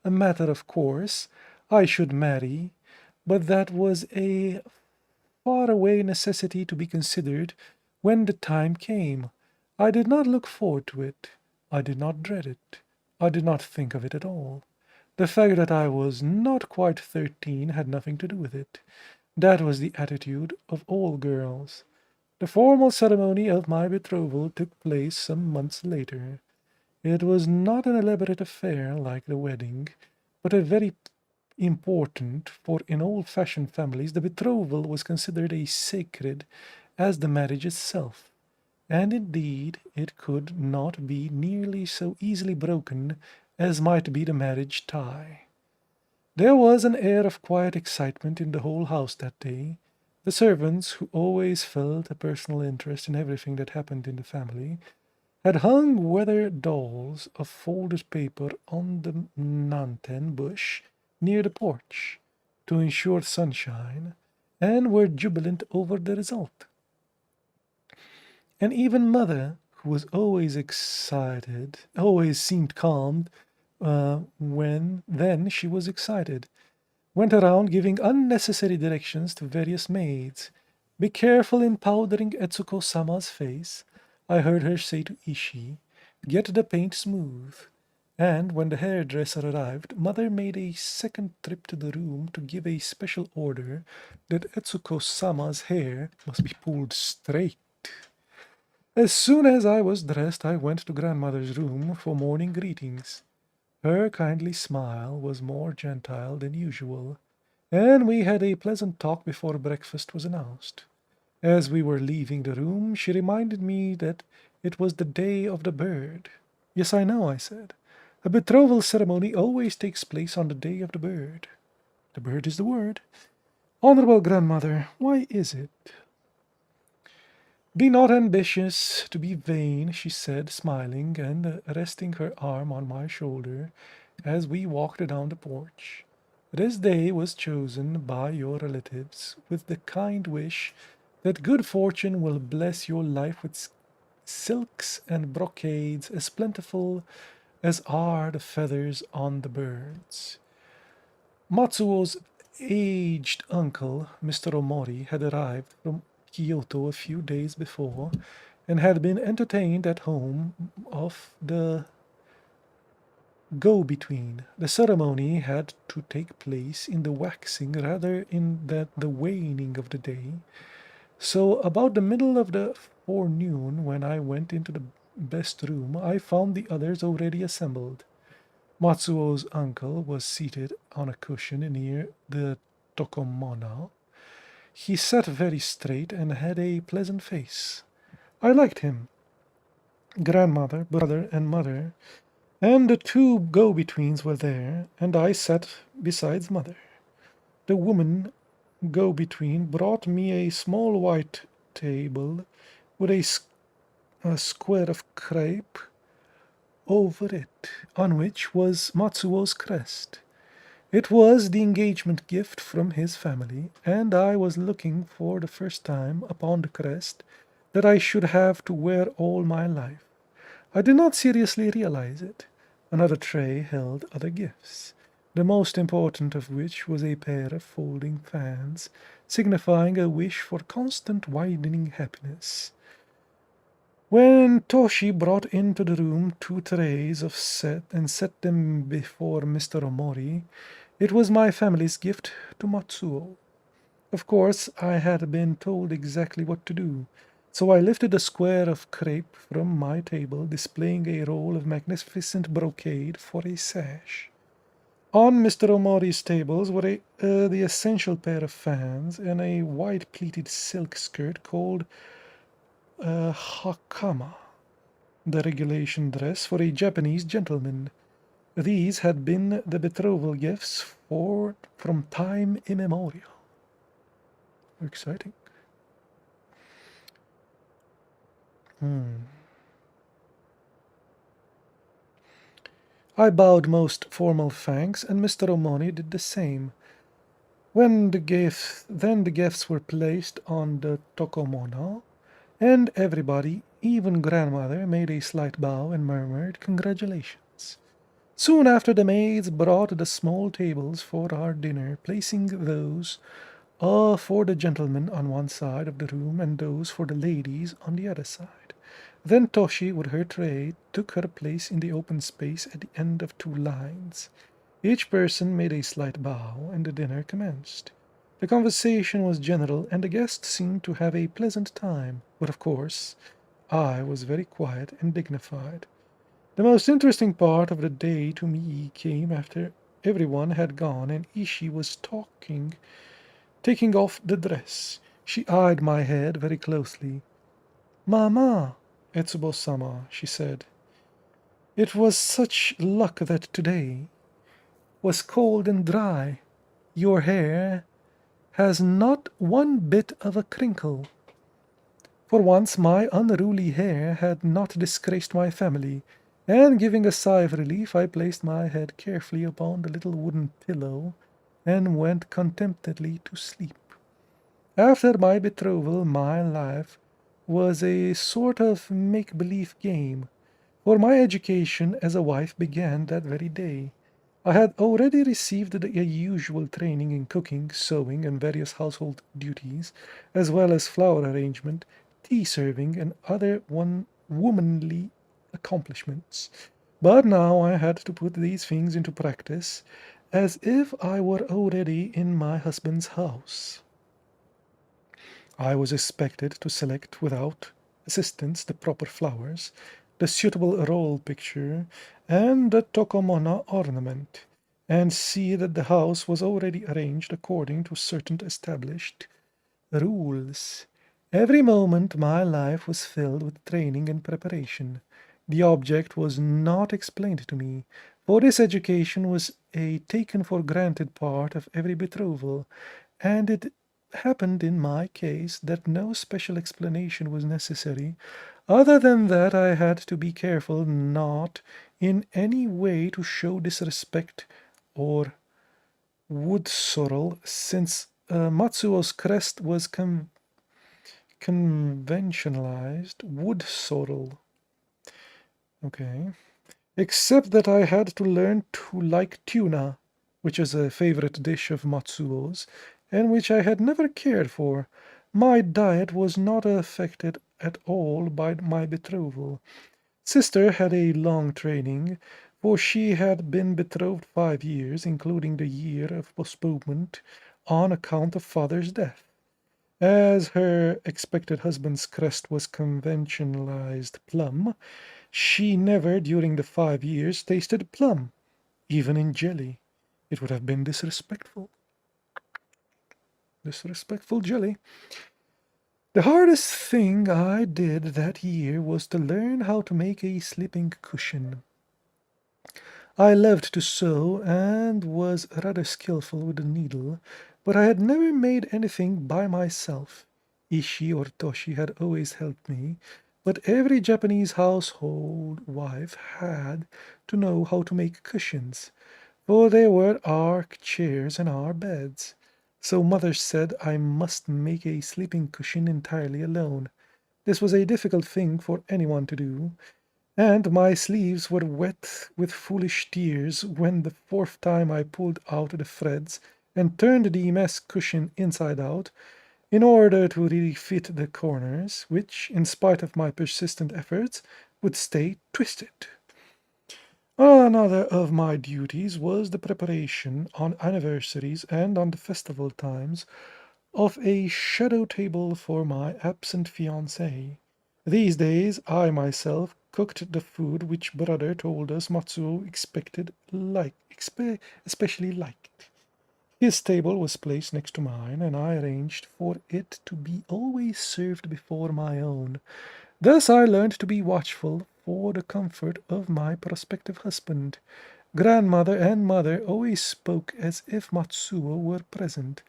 a matter of course, I should marry, but that was a far-away necessity to be considered when the time came. I did not look forward to it. I did not dread it. I did not think of it at all. The fact that I was not quite 13 had nothing to do with it. That was the attitude of all girls. The formal ceremony of my betrothal took place some months later. It was not an elaborate affair like the wedding, but a very important, for in old-fashioned families the betrothal was considered as sacred as the marriage itself, and indeed it could not be nearly so easily broken as might be the marriage tie. There was an air of quiet excitement in the whole house that day. The servants, who always felt a personal interest in everything that happened in the family, had hung weather dolls of folded paper on the nanten bush near the porch to ensure sunshine, and were jubilant over the result. And even Mother, who was always excited, always seemed calm when then she was excited, went around giving unnecessary directions to various maids. "Be careful in powdering Etsuko-sama's face," I heard her say to Ishi. "Get the paint smooth." And when the hairdresser arrived, Mother made a second trip to the room to give a special order that Etsuko-sama's hair must be pulled straight. As soon as I was dressed, I went to grandmother's room for morning greetings. Her kindly smile was more gentile than usual, and we had a pleasant talk before breakfast was announced. As we were leaving the room, she reminded me that it was the day of the bird. "Yes, I know," I said. "A betrothal ceremony always takes place on the day of the bird." "The bird is the word." "Honorable grandmother, why is it?" "Be not ambitious to be vain," she said, smiling and resting her arm on my shoulder as we walked down the porch. "This day was chosen by your relatives with the kind wish that good fortune will bless your life with silks and brocades as plentiful as are the feathers on the birds." Matsuo's aged uncle, Mr. Omori, had arrived from Kyoto a few days before and had been entertained at home of go-between. The ceremony had to take place in the waxing rather than the waning of the day. So about the middle of the forenoon, when I went into the best room, I found the others already assembled. Matsuo's uncle was seated on a cushion near the tokomona. He sat very straight and had a pleasant face. I liked him. Grandmother, brother, and mother, and the two go-betweens were there, and I sat beside mother. The woman go-between brought me a small white table with a square of crepe over it, on which was Matsuo's crest. It was the engagement gift from his family, and I was looking for the first time upon the crest that I should have to wear all my life. I did not seriously realize it. Another tray held other gifts, the most important of which was a pair of folding fans, signifying a wish for constant widening happiness. When Toshi brought into the room two trays of and set them before Mr. Omori, it was my family's gift to Matsuo. Of course, I had been told exactly what to do, so I lifted a square of crepe from my table, displaying a roll of magnificent brocade for a sash. On Mr. Omori's tables were the essential pair of fans and a white pleated silk skirt called hakama, the regulation dress for a Japanese gentleman. These had been the betrothal gifts from time immemorial. Exciting. I bowed most formal thanks, and Mr. Omori did the same. Then the gifts were placed on the tokomona, and everybody, even grandmother, made a slight bow and murmured congratulations. Soon after, the maids brought the small tables for our dinner, placing those for the gentlemen on one side of the room and those for the ladies on the other side. Then Toshi, with her tray, took her place in the open space at the end of two lines. Each person made a slight bow, and the dinner commenced. The conversation was general, and the guests seemed to have a pleasant time, but of course I was very quiet and dignified. The most interesting part of the day to me came after everyone had gone and Ishi was taking off the dress. She eyed my head very closely. "Mama, Etsubo-sama," she said, "it was such luck that today was cold and dry. Your hair has not one bit of a crinkle. For once my unruly hair had not disgraced my family." And giving a sigh of relief, I placed my head carefully upon the little wooden pillow and went contentedly to sleep. After my betrothal, my life was a sort of make-believe game, for my education as a wife began that very day. I had already received the usual training in cooking, sewing, and various household duties, as well as flower arrangement, tea serving, and other womanly accomplishments. But now I had to put these things into practice as if I were already in my husband's house. I was expected to select without assistance the proper flowers, the suitable roll picture, and the tokomona ornament, and see that the house was already arranged according to certain established rules. Every moment my life was filled with training and preparation. The object was not explained to me, for this education was a taken for granted part of every betrothal, and it happened in my case that no special explanation was necessary, other than that I had to be careful not in any way to show disrespect or wood sorrel, since Matsuo's crest was conventionalized wood sorrel. Okay. Except that I had to learn to like tuna, which is a favorite dish of Matsuo's, and which I had never cared for. My diet was not affected at all by my betrothal. Sister had a long training, for she had been betrothed 5 years, including the year of postponement on account of father's death. As her expected husband's crest was conventionalized plum, she never during the 5 years tasted plum, even in jelly. It would have been disrespectful. Disrespectful jelly. The hardest thing I did that year was to learn how to make a sleeping cushion. I loved to sew and was rather skillful with the needle, but I had never made anything by myself. Ishi or Toshi had always helped me, but every Japanese household wife had to know how to make cushions, for there were our chairs and our beds. So mother said I must make a sleeping cushion entirely alone. This was a difficult thing for anyone to do, and my sleeves were wet with foolish tears when the fourth time I pulled out the threads and turned the mess cushion inside out in order to refit the corners, which, in spite of my persistent efforts, would stay twisted. Another of my duties was the preparation, on anniversaries and on the festival times, of a shadow table for my absent fiancée. These days I myself cooked the food which brother told us Matsuo especially liked. His table was placed next to mine, and I arranged for it to be always served before my own. Thus I learned to be watchful for the comfort of my prospective husband. Grandmother and mother always spoke as if Matsuo were present,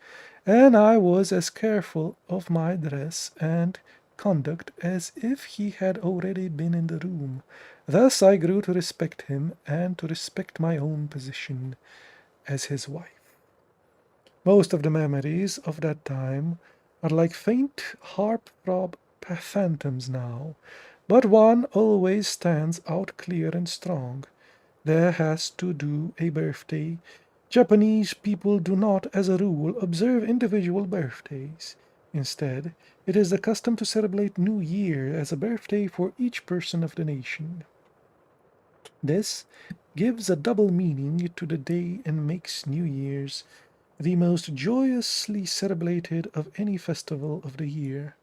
and I was as careful of my dress and conduct as if he had already been in the room. Thus I grew to respect him and to respect my own position as his wife. Most of the memories of that time are like faint harp-throb phantoms now, but one always stands out clear and strong. There has to do a birthday. Japanese people do not, as a rule, observe individual birthdays. Instead, it is the custom to celebrate New Year as a birthday for each person of the nation. This gives a double meaning to the day and makes New Year's the most joyously celebrated of any festival of the year.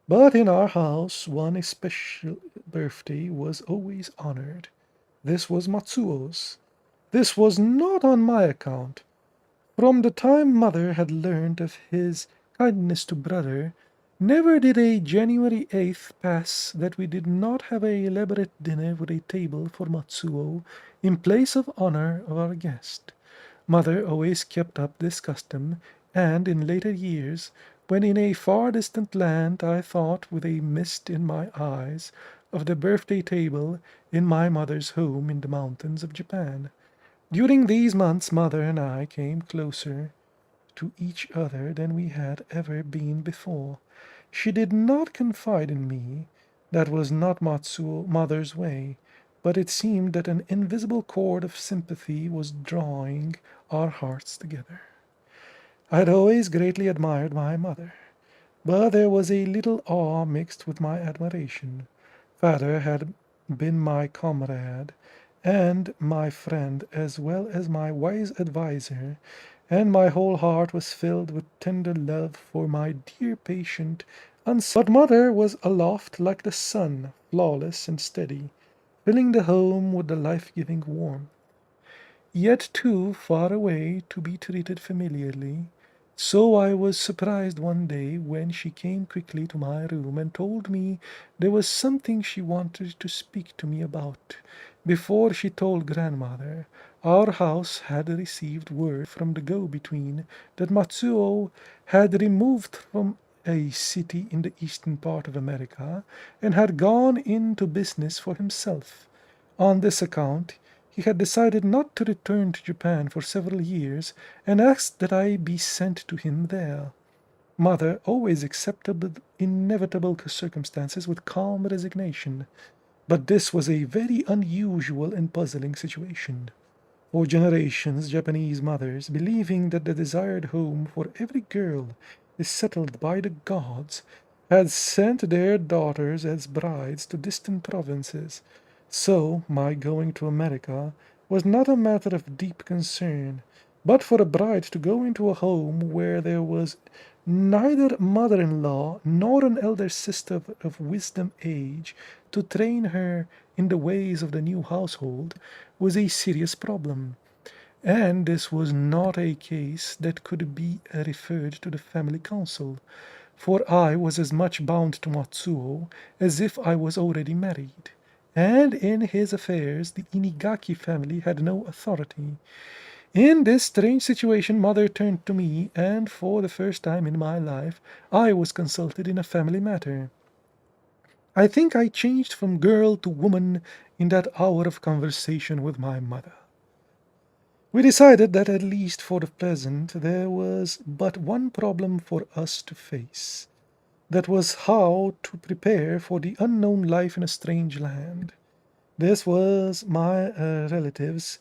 But in our house, one special birthday was always honored. This was Matsuo's. This was not on my account. From the time mother had learned of his kindness to brother, never did a January 8th pass that we did not have an elaborate dinner with a table for Matsuo in place of honor of our guest. Mother always kept up this custom, and in later years, when in a far distant land, I thought with a mist in my eyes of the birthday table in my mother's home in the mountains of Japan. During these months, mother and I came closer to each other than we had ever been before. She did not confide in me. That was not Matsuo mother's way, but it seemed that an invisible cord of sympathy was drawing our hearts together. I had always greatly admired my mother, but there was a little awe mixed with my admiration. Father had been my comrade and my friend as well as my wise adviser, and my whole heart was filled with tender love for my dear patient, but mother was aloft like the sun, flawless and steady, filling the home with the life-giving warmth, yet too far away to be treated familiarly. So I was surprised one day when she came quickly to my room and told me there was something she wanted to speak to me about. Before she told grandmother, our house had received word from the go-between that Matsuo had removed from a city in the eastern part of America and had gone into business for himself. On this account, he had decided not to return to Japan for several years and asked that I be sent to him there. Mother always accepted inevitable circumstances with calm resignation, but this was a very unusual and puzzling situation. For generations, Japanese mothers, believing that the desired home for every girl is settled by the gods, had sent their daughters as brides to distant provinces. So, my going to America was not a matter of deep concern, but for a bride to go into a home where there was neither mother-in-law nor an elder sister of wisdom age to train her in the ways of the new household was a serious problem. And this was not a case that could be referred to the family council, for I was as much bound to Matsuo as if I was already married. And in his affairs, the Inagaki family had no authority. In this strange situation, Mother turned to me, and for the first time in my life, I was consulted in a family matter. I think I changed from girl to woman in that hour of conversation with my mother. We decided that at least for the present there was but one problem for us to face. That was how to prepare for the unknown life in a strange land. This was my relatives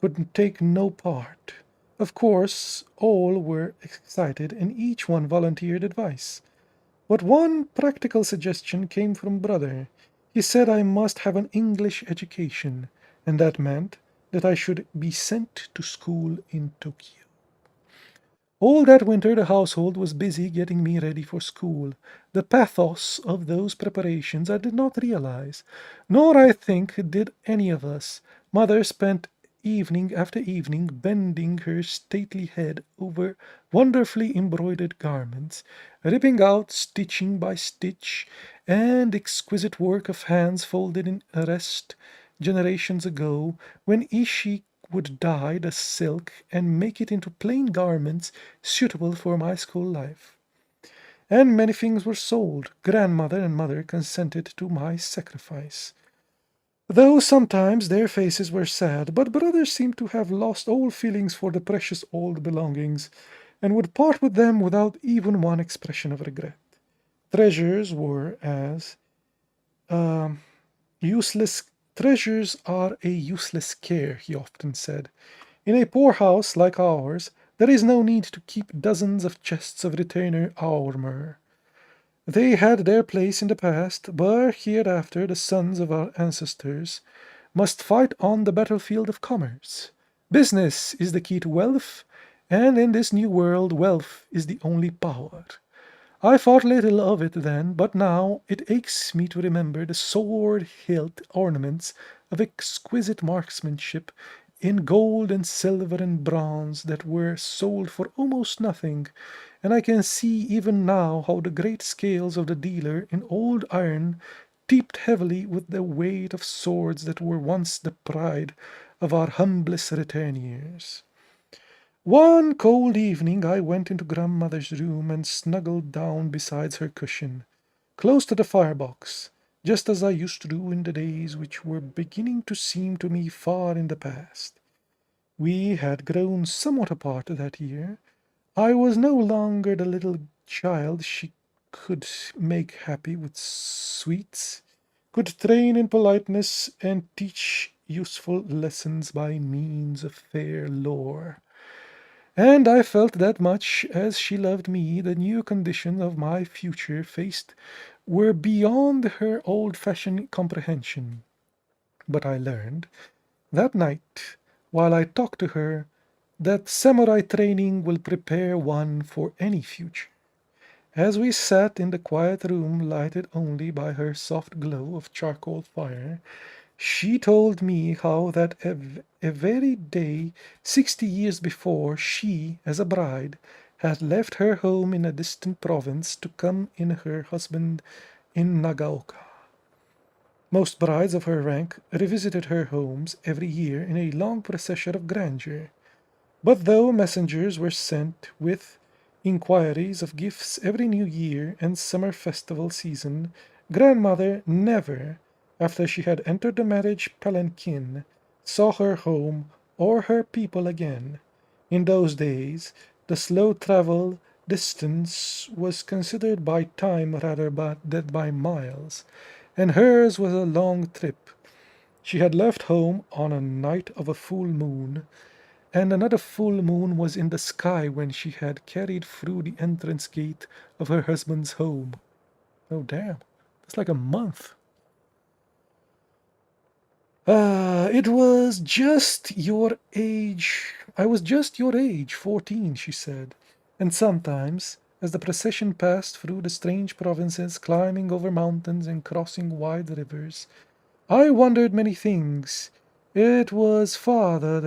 could take no part. Of course, all were excited and each one volunteered advice. But one practical suggestion came from brother. He said I must have an English education, and that meant that I should be sent to school in Tokyo. All that winter the household was busy getting me ready for school. The pathos of those preparations I did not realize, nor I think did any of us. Mother spent evening after evening bending her stately head over wonderfully embroidered garments, ripping out stitching by stitch, and exquisite work of hands folded in arrest generations ago, when Ishi would dye the silk and make it into plain garments suitable for my school life. And many things were sold. Grandmother and mother consented to my sacrifice. Though sometimes their faces were sad, but brother seemed to have lost all feelings for the precious old belongings, and would part with them without even one expression of regret. Treasures were as useless treasures are a useless care, he often said. In a poor house like ours, there is no need to keep dozens of chests of retainer armor. They had their place in the past, but hereafter the sons of our ancestors must fight on the battlefield of commerce. Business is the key to wealth, and in this new world, wealth is the only power. I thought little of it then, but now it aches me to remember the sword-hilt ornaments of exquisite marksmanship in gold and silver and bronze that were sold for almost nothing, and I can see even now how the great scales of the dealer in old iron tipped heavily with the weight of swords that were once the pride of our humblest retainers. One cold evening I went into grandmother's room and snuggled down beside her cushion, close to the firebox, just as I used to do in the days which were beginning to seem to me far in the past. We had grown somewhat apart that year. I was no longer the little child she could make happy with sweets, could train in politeness, and teach useful lessons by means of fair lore. And I felt that much as she loved me, the new conditions of my future faced were beyond her old-fashioned comprehension. But I learned that night, while I talked to her, that samurai training will prepare one for any future. As we sat in the quiet room lighted only by her soft glow of charcoal fire, she told me how that a very day 60 years before she, as a bride, had left her home in a distant province to come in her husband in Nagaoka. Most brides of her rank revisited her homes every year in a long procession of grandeur. But though messengers were sent with inquiries of gifts every New Year and summer festival season, grandmother never, after she had entered the marriage palanquin, saw her home or her people again. In those days, the slow travel distance was considered by time rather than by miles, and hers was a long trip. She had left home on a night of a full moon, and another full moon was in the sky when she had carried through the entrance gate of her husband's home. Oh, damn. That's like a month. It was just your age. I was just your age, 14, she said. And sometimes, as the procession passed through the strange provinces, climbing over mountains and crossing wide rivers, I wondered many things. It was further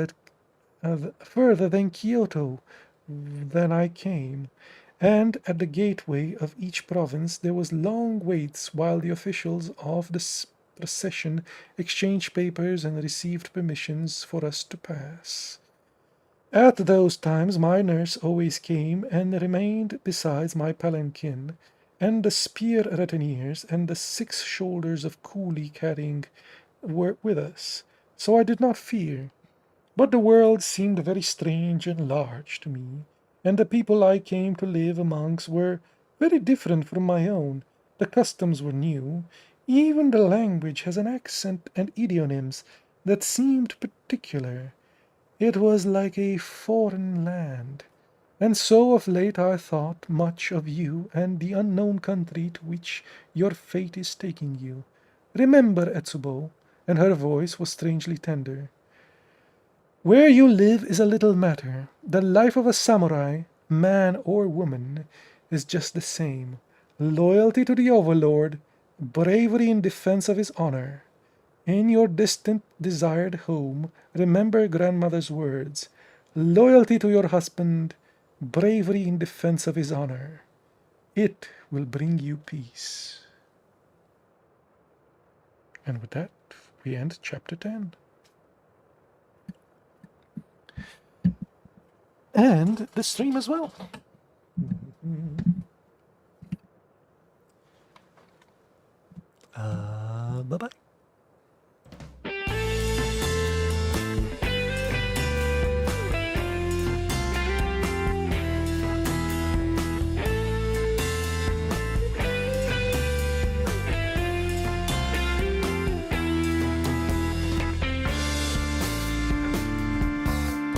than Kyoto than I came, and at the gateway of each province there was long waits while the officials of the procession exchanged papers and received permissions for us to pass. At those times my nurse always came and remained beside my palanquin, and the spear retineers and the 6 shoulders of coolie carrying were with us, so I did not fear. But the world seemed very strange and large to me, and the people I came to live amongst were very different from my own. The customs were new. Even the language has an accent and idioms that seemed particular. It was like a foreign land. And so of late I thought much of you and the unknown country to which your fate is taking you. Remember, Etsubo, and her voice was strangely tender. Where you live is a little matter. The life of a samurai, man or woman, is just the same. Loyalty to the overlord, bravery in defense of his honor. In your distant, desired home, remember grandmother's words. Loyalty to your husband, bravery in defense of his honor. It will bring you peace. And with that, we end chapter 10. And the stream as well. Bye-bye.